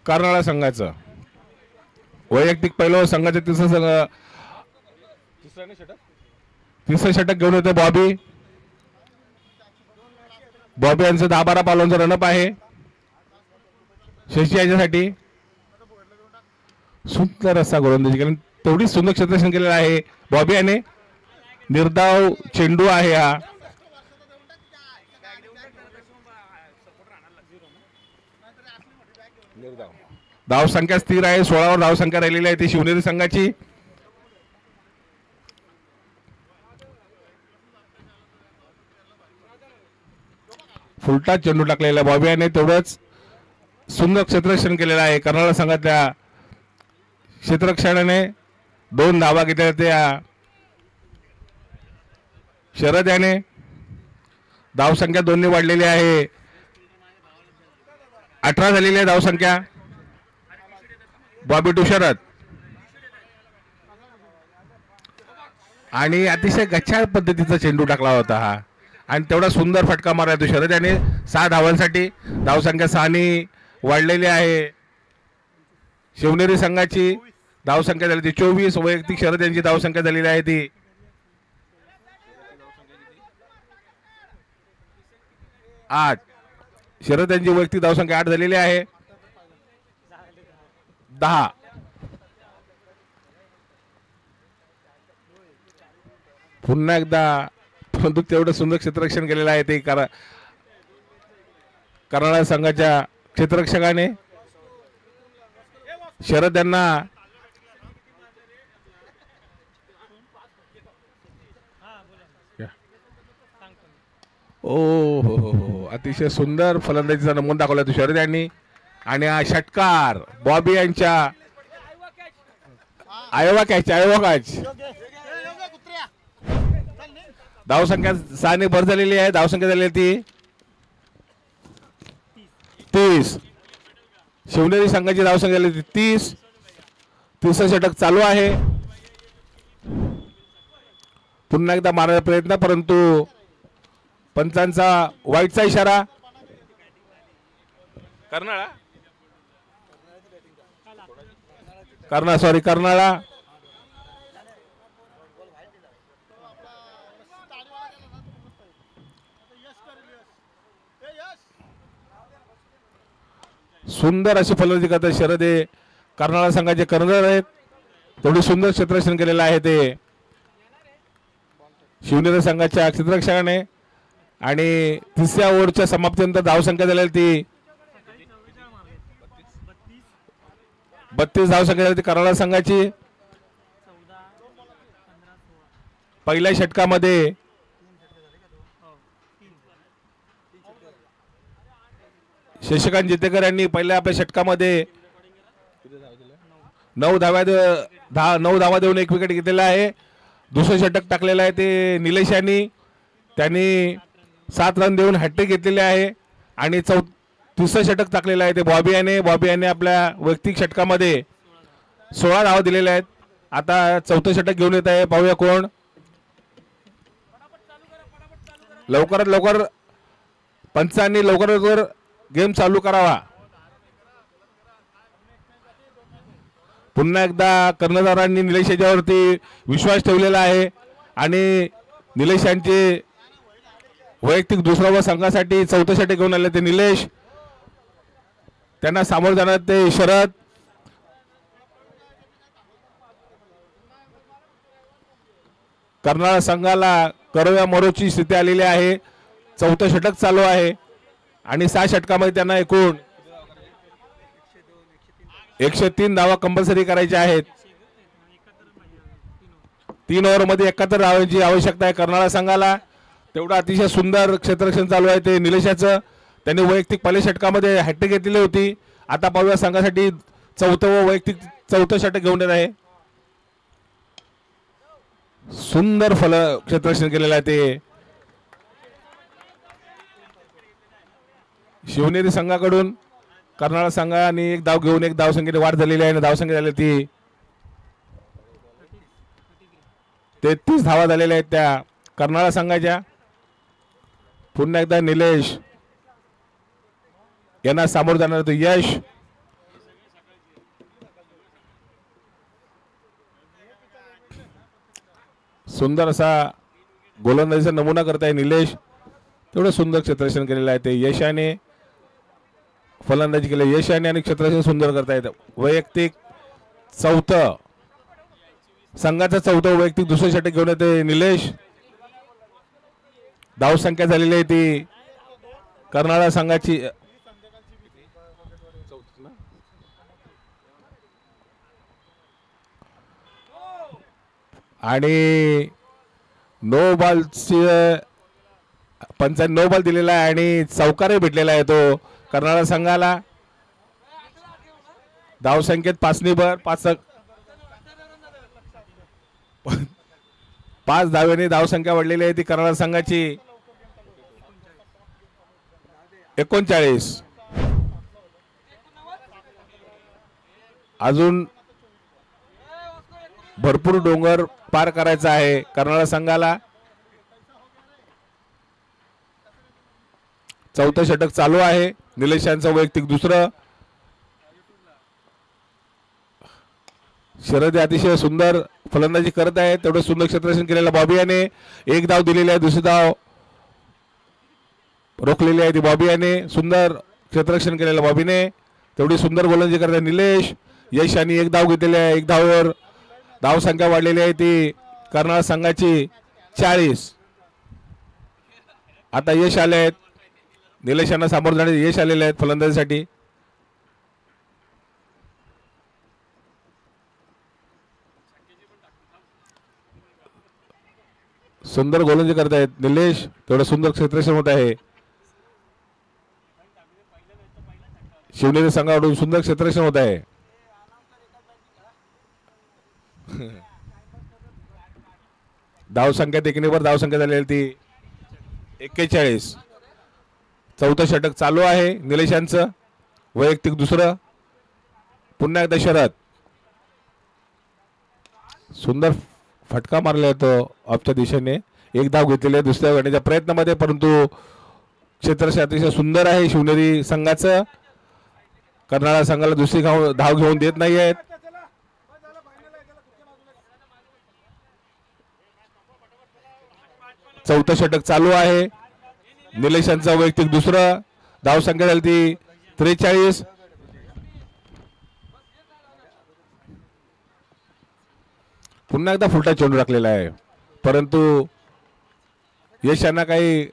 कर्नाळा संघाचं वैयक्तिक पहिलं संघाचे 3रं षटक घेऊन होते बॉबी यांचं 10-12 पावलांचा रनअप आहे शशी याच्यासाठी. सुंदर असा गोलंदाजी केली, तेवढीच सुंदर क्षेत्ररक्षण केलेलं आहे बॉबी याने. निर्धाव चेंडू आहे हा. धावसंख्या स्थिर आहे. 16 वर धावसंख्या राहिलेली आहे ती शिवनेरी संघाची. फुलटा चेंडू टाकलेला बॉबी याने तेवढंच सुंदर क्षेत्ररक्षण केलेलं आहे. कर्नाळा संघातल्या क्षेत्ररक्षणाने 2 धावा घेतल्या त्या शरद याने. धावसंख्या 2ने वाढलेली आहे. 18 झालेली आहे धावसंख्या. बॉबी टू शरद आणि अतिशय गच्छाळ पद्धतीचा चेंडू टाकला होता हा आणि तेवढा सुंदर फटका मारला तो शरद याने 6 धावांसाठी. धावसंख्या 6ने वाढलेली आहे. शिवनेरी संघाची धावसंख्या झाली ती 24. वैयक्तिक शरद यांची धावसंख्या झालेली आहे ती 8. शरद यांची वैयक्तिक धावसंख्या 8 झालेली आहे. 10. पुन्हा एकदा, परंतु तेवढं सुंदर क्षेत्ररक्षण केलेलं आहे ते कर्नाटक संघाच्या क्षेत्ररक्षकाने. शरद यांना हो अतिशय सुंदर फलंदाजीचा नमुना दाखवला तो शरद यांनी. आणि हा षटकार बॉबी यांच्या आयोवा कॅच धावसंख्या 6 ने भर झालेली आहे. धावसंख्या झालेली ती 30. शिवनेरी संघाची धावसंख्या झाली 30. तिसरं षटक चालू आहे. पुन्हा एकदा मारण्याचा प्रयत्न, परंतु पंचांचा वाईटचा इशारा. कर्नाळा सुंदर अशी फलंदाजी करतात शरद हे कर्नाटक संघाचे कर्णधार आहेत. तेवढी सुंदर क्षेत्ररक्षण केलेलं आहे ते शिवनेरी संघाच्या क्षेत्ररक्षकाने. आणि तिसऱ्या ओव्हरच्या समाप्तीनंतर धावसंख्या झालेली ती 32 धावसंख्या झाली ती कर्नाटक संघाची. पहिल्या षटकामध्ये शशिकांत जितेकर यांनी पहिल्या आपल्या षटकामध्ये 9 धावा देऊन 1 विकेट घेतलेला आहे. दुसरं षटक टाकलेलं आहे ते निलेश यांनी. त्यांनी 7 रन देऊन हॅट्रिक घेतलेले आहे. आणि तिसरं षटक टाकलेलं आहे ते बॉबी याने आपल्या वैयक्तिक षटकामध्ये 16 धावा दिलेल्या आहेत. आता चौथं षटक घेऊन येत आहे, पाहूया कोण. लवकरात लवकर पंचांनी लवकर गेम चालू करावा. पुन्हा एकदा कर्णधारांनी निलेश याच्यावरती विश्वास ठेवलेला आहे. आणि निलेश यांचे वैयक्तिक दुसरा व संघासाठी चौथं षटक घेऊन आले ते निलेश. त्यांना सामोरं जाणार ते शरद. कर्नाटक संघाला करोया मरोची स्थिती आलेली आहे. चौथं षटक चालू आहे आणि 6 षटकामध्ये त्यांना एकूण 103 धावा कंपल्सरी करायच्या आहेत. 3 ओव्हरमध्ये 71 धावांची आवश्यकता आहे कर्नाटक संघाला. तेवढं अतिशय सुंदर क्षेत्ररक्षण चालू आहे ते निलेशाचं. त्यांनी वैयक्तिक पहिल्या षटकामध्ये हॅट्रिक घेतलेली होती. आता पाहूया संघासाठी वैयक्तिक चौथं षटक घेऊन येत आहे. सुंदर क्षेत्ररक्षण केलेलं आहे ते शिवनेरी संघाकडून. कर्नाटक संघाने 1 धाव घेऊन 1 धावसंख्येने वाढ झालेली आहे. धावसंख्या झाली ती 33 धावा झालेल्या आहेत त्या कर्नाटक संघाच्या. पुन्हा एकदा निलेश यांना सामोरं जाणार तो यश. सुंदर असा गोलंदाजीचा नमुना करताय निलेश. तेवढं सुंदर क्षेत्ररक्षण केलेलं आहे ते यशाने. फलंदाजी केली यशाने आणि क्षेत्ररक्षण सुंदर करतायत. वैयक्तिक संघाचा चौथं वैयक्तिक दुसरं षटक घेऊन येते निलेश. धावसंख्या झालेली आहे ती कर्नाटक संघाची आणि नो बॉलची पंचांनी नो बॉल दिलेला आहे आणि चौकारही भेटलेला आहे तो कर्नाटक संघाला. धावसंख्येत 5 ने भर 5 धावेने धावसंख्या वाढलेली आहे ती कर्नाटक संघाची 39. अजून भरपूर डोंगर पार करायचा आहे कर्नाटक संघाला. चौथं षटक चालू आहे. निलेश यांचं वैयक्तिक दुसरं. शरद अतिशय सुंदर फलंदाजी करत आहे. तेवढं सुंदर क्षेत्ररक्षण केलेलं बॉबी याने. 1 धाव दिलेली आहे, दुसरी धाव रोखलेली आहे ती बॉबी याने. सुंदर क्षेत्ररक्षण केलेलं बॉबीने. तेवढी सुंदर गोलंदाजी करत आहे निलेश. यश यांनी 1 धाव घेतलेली आहे. 1 धावावर धावसंख्या वाढलेली आहे ती कर्नाटक संघाची 40. आता यश आले आहेत, निलेश यांना सामोरं जाणे यश आलेले आहेत फलंदाजीसाठी. सुंदर गोलंदाजी करतायत निलेश, तेवढं सुंदर क्षेत्ररक्षण होत आहे. शिवनेरी संघाकडून सुंदर क्षेत्ररक्षण होत आहे. धाव संख्या देखील धाव संख्या झालेली ती 41. चौथं षटक चालू आहे निलेशांचं, वैयक्तिक दुसरं. पुन्हा एकदा शरद, सुंदर फटका मारला तो ऑफच्या दिशेने. एक धाव घेतलेली आहे दुसऱ्या गण्याच्या प्रयत्नामध्ये, परंतु क्षेत्ररक्षण अतिशय सुंदर आहे शिवनेरी संघाचं. कर्नाळा संघाला दुसरी धाव घेऊन देत नाही आहेत. चौथं षटक चालू आहे निलेशांचं वैयक्तिक दुसरं. धाव संख्या झाली ती 43. पुन्हा एकदा फुलटा चेंडू टाकलेला आहे, परंतु यशांना काही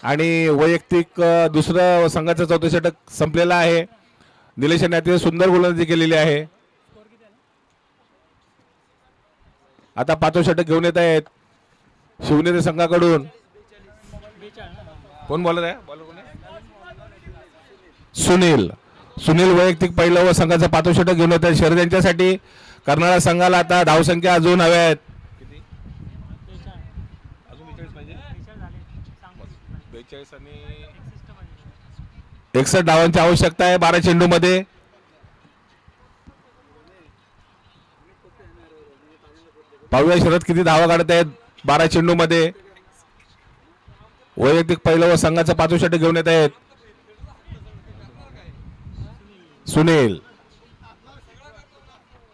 आणि वैयक्तिक दुसरं संघाचं चौथं षटक संपलेलं आहे. निलेशांनी अतिशय सुंदर गोलंदाजी केलेली आहे. आता पाचवं षटक घेऊन येत आहेत शिवनेरी संघाकडून. कोण बॉलर आहे? सुनील. सुनील वैयक्तिक पहिलं व संघाचं पाचवं षटक घेऊन येत आहेत शरद यांच्यासाठी. कर्नाळा संघाला आता धावसंख्या अजून हव्या आहेत. 61 धावांची आवश्यकता आहे 12 चेंडू मध्ये. पाहूया शरद किती धावा काढत आहेत 12 चेंडू मध्ये. वैयक्तिक पहिलं व संघाचं पाचवं षटक घेऊन येत आहेत सुनील.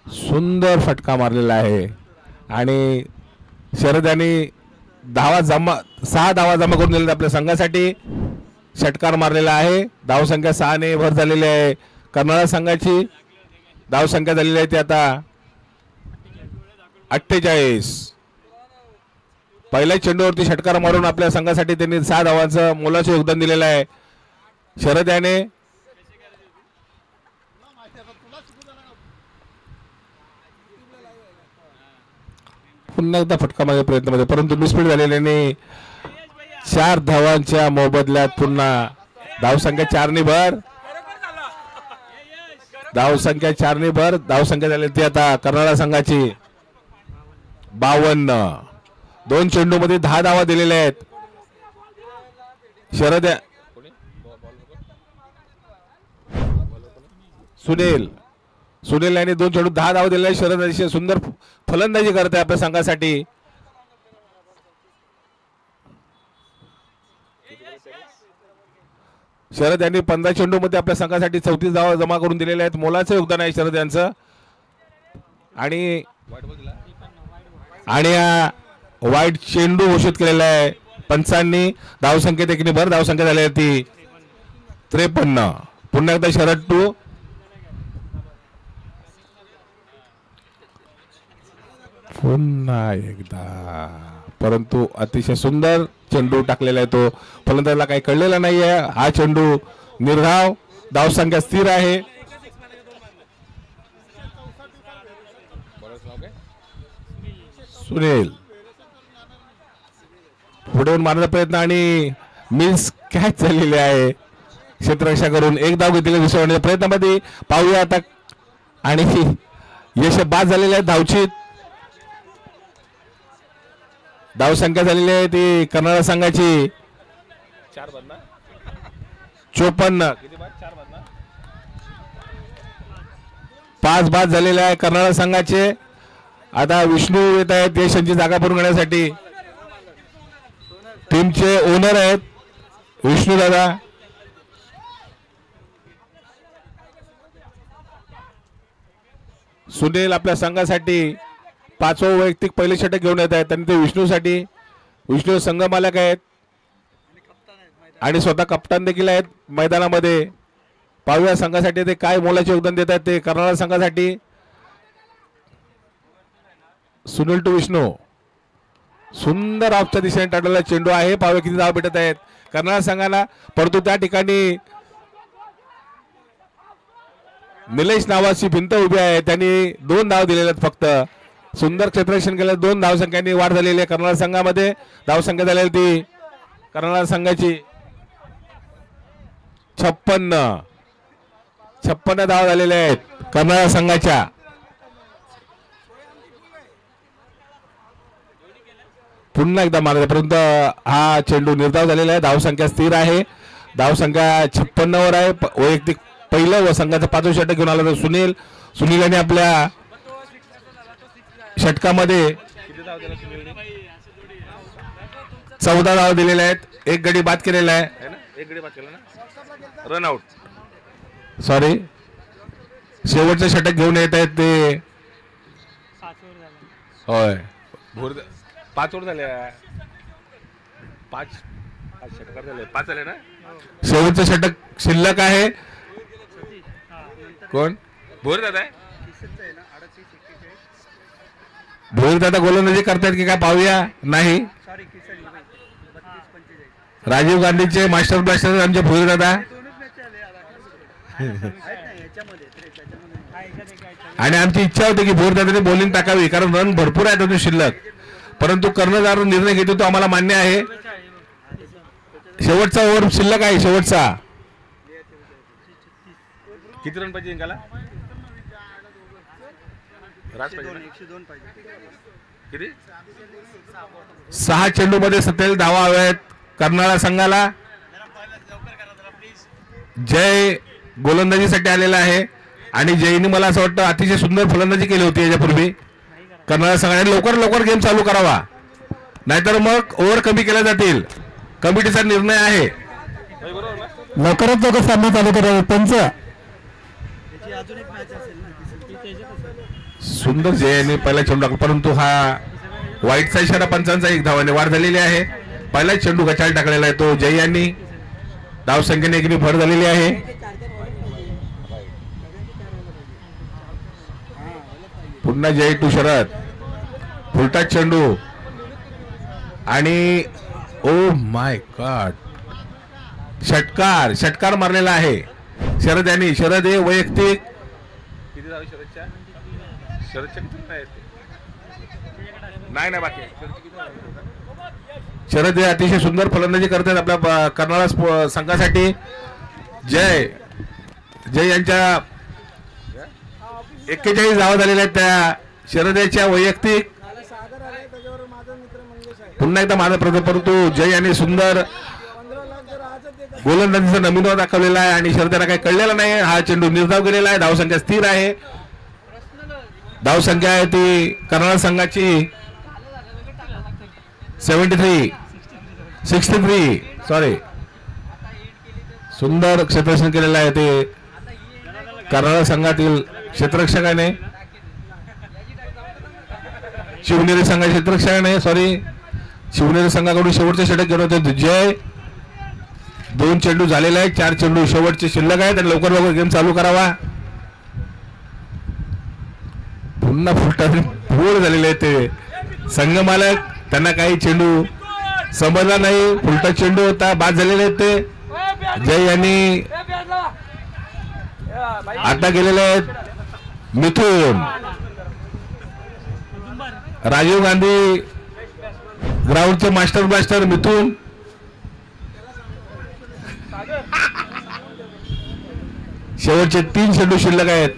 सुंदर फटका मारलेला आहे आणि शरद यांनी 6 धावा जमा करून दिल्या आपल्या संघासाठी. षटकार मारलेला आहे. धावसंख्या 6 ने भर झालेली आहे कर्नाळा संघाची. धावसंख्या झालेली आहे ती आता 48. पहिल्या चेंडूवरती षटकार मारून आपल्या संघासाठी त्यांनी 6 धावांचं मोलाचं योगदान दिलेलं आहे शरद याने. पुन्हा एकदा फटका मागे प्रयत्नामध्ये, परंतु मिसफील्ड झालेल्याने 4 धावांच्या मोबदल्यात पुन्हा धावसंख्या 4 ने भर. धावसंख्या 4 ने भर. धावसंख्या झाली ती आता कर्नाळा संघाची 52. 2 चेंडू मध्ये 10 धावा दिलेल्या आहेत शरद. सुनील यांनी 2 चेंडू 10 धावा दिलेल्या आहेत. शरद अतिशय सुंदर फलंदाजी करते आपल्या संघासाठी. शरद यांनी 15 चेंडू मध्ये आपल्या संघासाठी 34 धावा जमा करून दिलेल्या आहेत. मोलाचं योगदान आहे शरद यांचं. आणि वाईट चेंडू घोषित केलेला आहे पंचांनी. धावसंख्येत एक भर. धावसंख्या झाली ती 53. पुन्हा एकदा शरद 2. पुन्हा एकदा, परंतु अतिशय सुंदर चेंडू टाकलेला आहे तो. फलंदाजाला काही कळलेला नाहीये. हा चेंडू निर्धाव. धावसंख्या स्थिर आहे. सुनील पुढे मारण्याचा प्रयत्न आणि मिस कॅच झालेली आहे क्षेत्ररक्षकाकडून. एक धाव घेतलेली दुसऱ्या प्रयत्नामध्ये. पाहूया आता. आणि यश बाद झालेले आहे धावचीत. धावसंख्या झालेली आहे ती कर्नाळा संघाची 54. 5 बाद झालेले आहे कर्नाळा संघाचे. आता विष्णू येत आहेत यश यांची जागा भरून घेण्यासाठी. टीमचे ओनर आहेत विष्णू दादा. सुनील आपल्या संघासाठी 5वं वैयक्तिक पहिले षटक घेऊन येत आहेत आणि ते विष्णूसाठी. विष्णू संघ मालक आहेत आणि स्वतः कप्तान देखील आहेत मैदानामध्ये. पाहूया संघासाठी ते काय मोलाचे योगदान देत आहेत ते कर्नाळा संघासाठी. सुनील टू विष्णू. सुंदर ऑफच्या दिशेने टाकलेला चेंडू आहे. पावे किती धाव भेटत आहेत कर्नाळा संघाला, परंतु त्या ठिकाणी निलेश नावाची भिंत उभी आहे, त्यांनी 2 धाव दिलेले आहेत फक्त. सुंदर क्षेत्ररक्षण केलं, 2 धावसंख्यांनी वाढ झालेली आहे कर्नाळा संघामध्ये. धावसंख्या झालेली ती कर्नाळा संघाची 56 धाव झालेले आहेत कर्नाळा संघाच्या. पुन्हा एकदा मारला, परंतु हा चेंडू निर्धाव झालेला आहे. धावसंख्या स्थिर आहे, धावसंख्या 56 वर आहे. वैयक्तिक पहिलं व संघाचं 5वं षटक घेऊन आला तर सुनील यांनी आपल्या षटकामध्ये 14 धाव दिलेले आहेत. 1 गडी बाद केलेला आहे, 1 गडी बाद केला ना, रन आउट. सॉरी, शेवटचं षटक घेऊन येत आहेत ते. होय, 5 ओव्हर झाले, 5 षटकार झाले, 5 झाले ना. शेवटचं षटक शिल्लक आहे. कोण? भोर दादा आहे. भोर दादा गोलंदाजी करतायत की काय पाहूया. नाही, राजीव गांधीचे मास्टर ब्लास्टर आमचे भोर दादा. आणि आमची इच्छा होती की भोर दादाने बॉलिंग टाकावी, कारण रन भरपूर आहेत अजून शिल्लक, परंतु कर्णधार निर्णय घेतो तो आम्हाला मान्य आहे. शेवटचा ओव्हर शिल्लक आहे, शेवटचा. किती रन पाहिजे जिंकायला? किती? 6 चेंडू मध्ये 27 धावा हव्या आहेत कर्नाळा संघाला. जय गोलंदाजीसाठी आलेला आहे आणि जयने मला असं वाटतं अतिशय सुंदर फलंदाजी केली होती याच्यापूर्वी. कर्नाळा संघाने लवकर गेम चालू करावा, नाहीतर मग ओव्हर कमी केल्या जातील. कमिटीचा निर्णय आहे. लवकरात लवकर सामना चालू करावा. पंच सुंदर जयने पहिला चेंडू टाकला, परंतु हा वाईटचा इशारा पंचांचा 1 धावाने वाढ झालेली आहे. पहिला चेंडू गचाळ टाकलेला आहे तो जय यांनी. धावसंख्येने 1 भर झालेली आहे. पुन्हा जय टू शरद, फुलटा चेंडू आणि ओ माय गॉड, षटकार मारलेला आहे शरद यांनी. शरद हे वैयक्तिक किती धाव शरदच्या? नाही बाकी. शरद हे अतिशय सुंदर फलंदाजी करतात आपल्या कर्नाळा संघासाठी. जय यांच्या 41 धावा झालेल्या आहेत त्या शरद याच्या वैयक्तिक. पुन्हा एकदा माझा परंतु जय यांनी सुंदर गोलंदाजीचा नमुना दाखवलेला आहे आणि शरदाला काही कळलेला नाही. हा चेंडू निर्धाव केलेला आहे. धावसंख्या स्थिर आहे. धावसंख्या आहे ती कर्नाळा संघाची 63 सॉरी. सुंदर क्षेत्ररक्षण केलेलं आहे ते कर्नाळा संघातील क्षेत्ररक्षकाने, शिवनेरी संघाच्या क्षेत्ररक्षकाने. सॉरी, शिवनेरी संघाकडून शेवटचे षटक घेऊन होते जय. 2 चेंडू झालेले आहेत, 4 चेंडू शेवटचे शिल्लक आहेत आणि लवकर गेम चालू करावा. पुन्हा फुलटाने बोर झालेले आहेत ते संघ मालक. त्यांना काही चेंडू समजला नाही, फुलटा चेंडू होता, बाद झालेले आहेत ते. जय यांनी आता गेलेले आहेत मिथून. Rajiv Gandhi ग्राउंडचे master blaster Mithun. शेवटचे 3 चेंडू शिल्लक आहेत.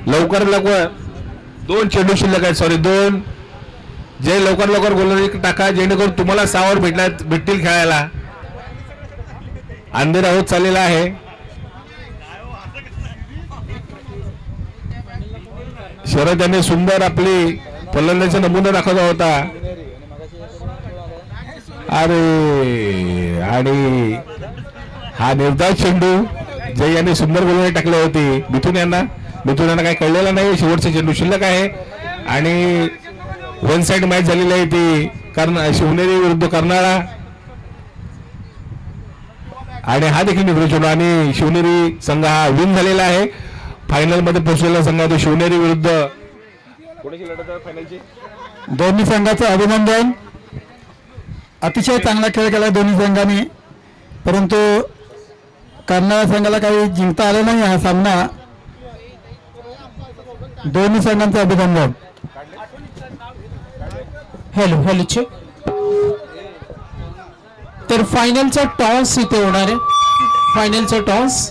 लवकर 2 चेंडू शिल्लक आहेत. सॉरी 2. जय लवकर गोलंदाजी टाका, जेणेकरून तुम्हाला 6 ओव्हर भेटतील खेळायला. अंधेरा होत चाललेला आहे. शरद यांनी सुंदर आपली फलंदाजीचा नमुना दाखवला होता. अरे, आणि हा निर्धाव चेंडू जय यांनी सुंदर गोलंदाजी टाकली होती मिथून यांना काही कळलेला नाही. शेवटचे चेंडू शिल्लक आहे आणि 1 साइड मॅच झालेली आहे ती शिवनेरी विरुद्ध कर्नाळा. आणि हा देखील निर्धाव चेंडू आणि शिवनेरी संघ हा विन झालेला आहे. फायनल मध्ये पोहोचलेला संघ तो शिवनेरी विरुद्ध कोणाची लढत आहे फायनलची? दोन्ही संघाचं अभिनंदन. अतिशय चांगला खेळ केला दोन्ही संघांनी, परंतु कर्नाळा संघाला काही जिंकता आलं नाही हा सामना. दोन्ही संघांचं अभिनंदन. Hello check. तर फायनलचा टॉस इथे होणार आहे. फायनलचा टॉस